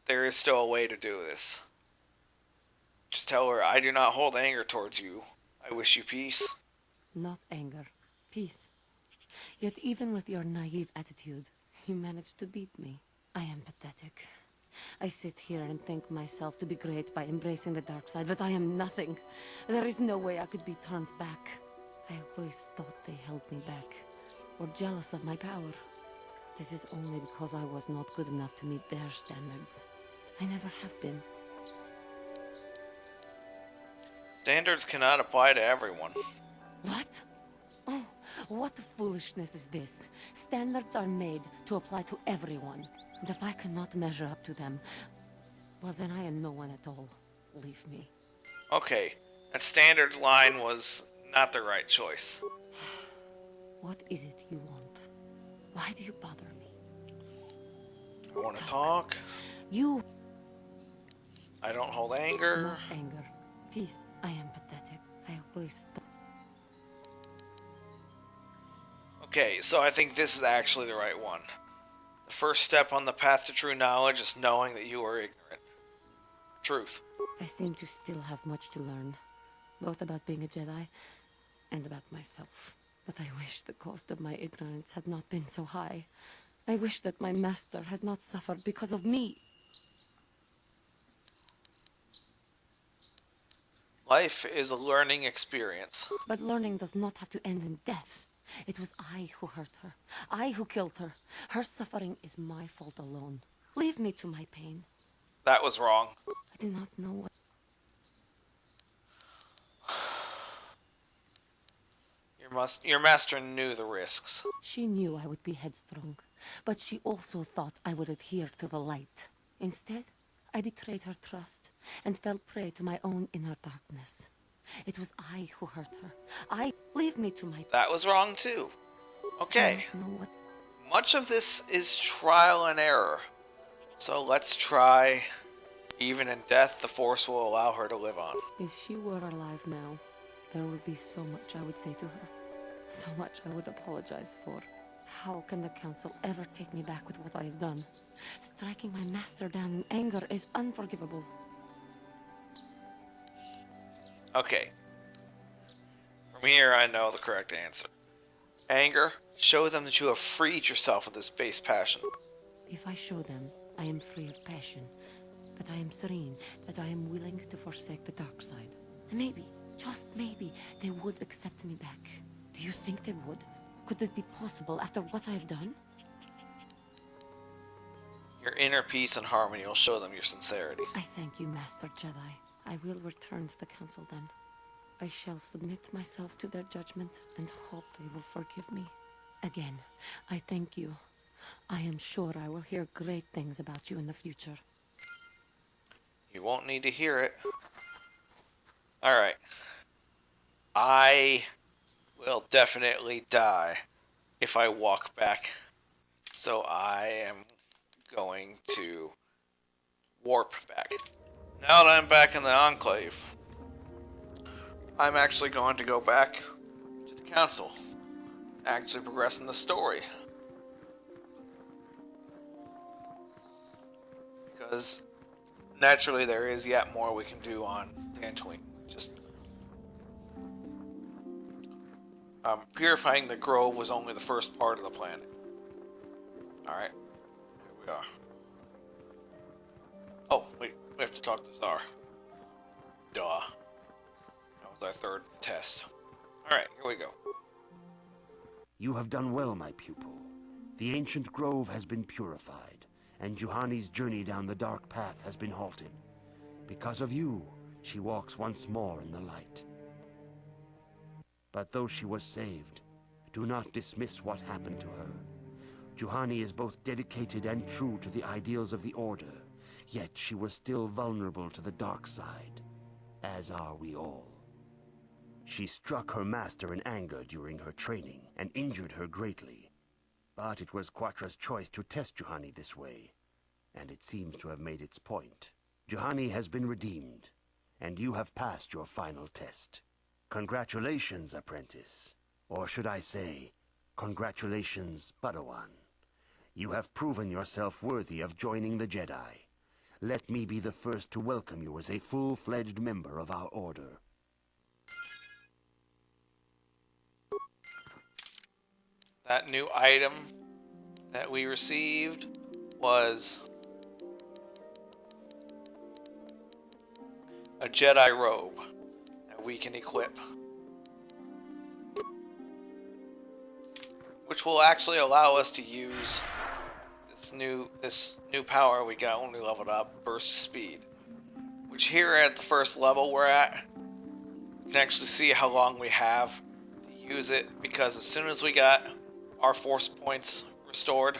there is still a way to do this. Just tell her, I do not hold anger towards you. I wish you peace. Not anger. Peace. Yet even with your naive attitude, you managed to beat me. I am pathetic. I sit here and think myself to be great by embracing the dark side, but I am nothing. There is no way I could be turned back. I always thought they held me back, or jealous of my power. This is only because I was not good enough to meet their standards. I never have been. Standards cannot apply to everyone. What? Oh, what foolishness is this? Standards are made to apply to everyone. And if I cannot measure up to them, well then I am no one at all. Leave me. Okay, that standards line was not the right choice. What is it you want? Why do you bother me? I want to talk. You... I don't hold anger. Not anger. Peace. I am pathetic. I always thought... Okay, so I think this is actually the right one. The first step on the path to true knowledge is knowing that you are ignorant. Truth. I seem to still have much to learn, both about being a Jedi and about myself. But I wish the cost of my ignorance had not been so high. I wish that my master had not suffered because of me. Life is a learning experience. But learning does not have to end in death. It was I who hurt her. I who killed her. Her suffering is my fault alone. Leave me to my pain. That was wrong. I do not know what... Your master knew the risks. She knew I would be headstrong, but she also thought I would adhere to the light. Instead, I betrayed her trust and fell prey to my own inner darkness. It was I who hurt her. Leave me to my... That was wrong too. Okay. I don't know what... Much of this is trial and error. So let's try. Even in death, the Force will allow her to live on. If she were alive now, there would be so much I would say to her. So much I would apologize for. How can the Council ever take me back with what I have done? Striking my master down in anger is unforgivable. Okay. From here, I know the correct answer. Anger, show them that you have freed yourself of this base passion. If I show them, I am free of passion, that I am serene, that I am willing to forsake the dark side. And maybe, just maybe, they would accept me back. Do you think they would? Could it be possible after what I have done? Your inner peace and harmony will show them your sincerity. I thank you, Master Jedi. I will return to the Council then. I shall submit myself to their judgment and hope they will forgive me. Again, I thank you. I am sure I will hear great things about you in the future. You won't need to hear it. Alright. I will definitely die if I walk back. So I am going to warp back. Now that I'm back in the Enclave, I'm actually going to go back to the Council. Actually progressing the story. Because naturally there is yet more we can do on Dantooine. Just purifying the grove was only the first part of the plan. Alright, here we are. Oh, wait, we have to talk to Czar. Duh. That was our third test. Alright, here we go. You have done well, my pupil. The ancient grove has been purified, and Juhani's journey down the dark path has been halted. Because of you, she walks once more in the light. But though she was saved, do not dismiss what happened to her. Juhani is both dedicated and true to the ideals of the Order, yet she was still vulnerable to the dark side, as are we all. She struck her master in anger during her training and injured her greatly. But it was Quatra's choice to test Juhani this way, and it seems to have made its point. Juhani has been redeemed, and you have passed your final test. Congratulations, apprentice. Or should I say, congratulations, Padawan. You have proven yourself worthy of joining the Jedi. Let me be the first to welcome you as a full-fledged member of our order. that new item that we received was a Jedi robe that we can equip, which will actually allow us to use this new power we got when we leveled up, burst speed, which here at the first level we're at, you can actually see how long we have to use it, because as soon as we got our force points restored,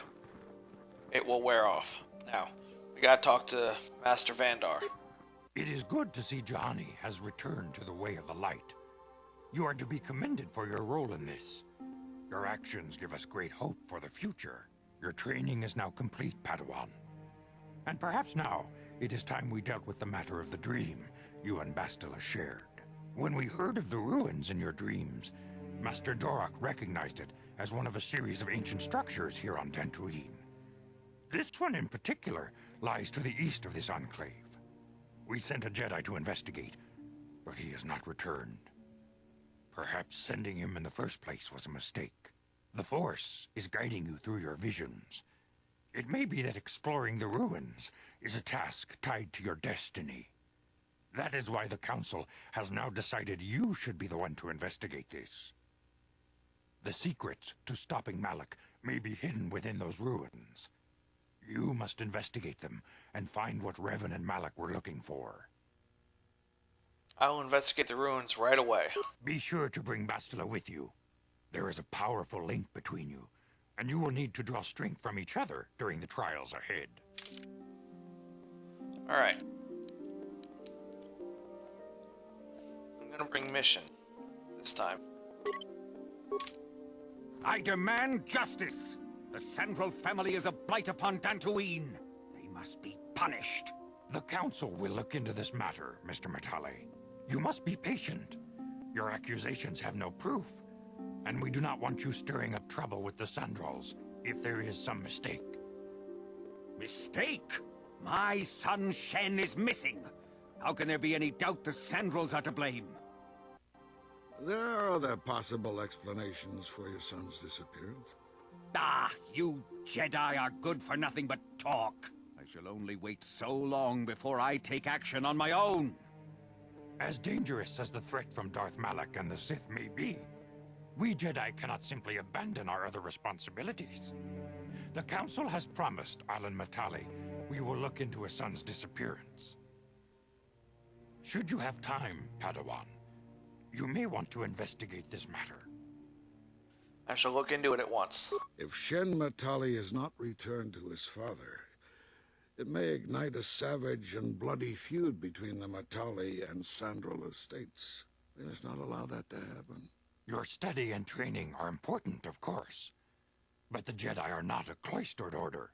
it will wear off. Now, we gotta talk to Master Vandar. It is good to see Johnny has returned to the way of the light. You are to be commended for your role in this. Your actions give us great hope for the future. Your training is now complete, Padawan. And perhaps now, it is time we dealt with the matter of the dream you and Bastila shared. When we heard of the ruins in your dreams, Master Dorak recognized it as one of a series of ancient structures here on Dantooine. This one in particular lies to the east of this enclave. We sent a Jedi to investigate, but he has not returned. Perhaps sending him in the first place was a mistake. The Force is guiding you through your visions. It may be that exploring the ruins is a task tied to your destiny. That is why the Council has now decided you should be the one to investigate this. The secrets to stopping Malak may be hidden within those ruins. You must investigate them and find what Revan and Malak were looking for. I will investigate the ruins right away. Be sure to bring Bastila with you. There is a powerful link between you, and you will need to draw strength from each other during the trials ahead. Alright. I'm gonna bring mission this time. I demand justice! The Sandral family is a blight upon Dantooine. They must be punished. The Council will look into this matter, Mr. Matale. You must be patient. Your accusations have no proof, and we do not want you stirring up trouble with the Sandrals if there is some mistake. Mistake? My son Shen is missing. How can there be any doubt the Sandrals are to blame? There are other possible explanations for your son's disappearance. Ah, you Jedi are good for nothing but talk. I shall only wait so long before I take action on my own. As dangerous as the threat from Darth Malak and the Sith may be, we Jedi cannot simply abandon our other responsibilities. The Council has promised Alan Matale we will look into his son's disappearance. Should you have time, Padawan, you may want to investigate this matter. I shall look into it at once. If Shen Matali is not returned to his father, it may ignite a savage and bloody feud between the Matali and Sandral estates. We must not allow that to happen. Your study and training are important, of course. But the Jedi are not a cloistered order.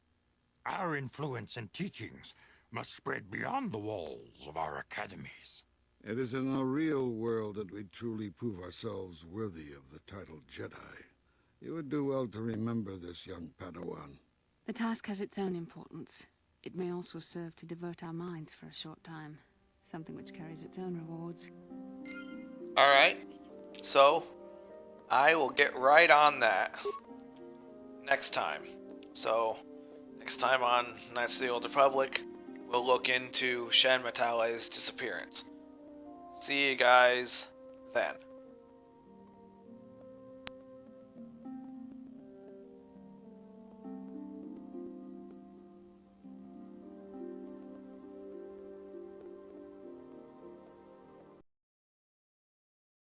Our influence and teachings must spread beyond the walls of our academies. It is in the real world that we truly prove ourselves worthy of the title Jedi. You would do well to remember this, young Padawan. The task has its own importance. It may also serve to divert our minds for a short time. Something which carries its own rewards. Alright, so I will get right on that next time. So, next time on Knights of the Old Republic, we'll look into Shen Matale's disappearance. See you guys then.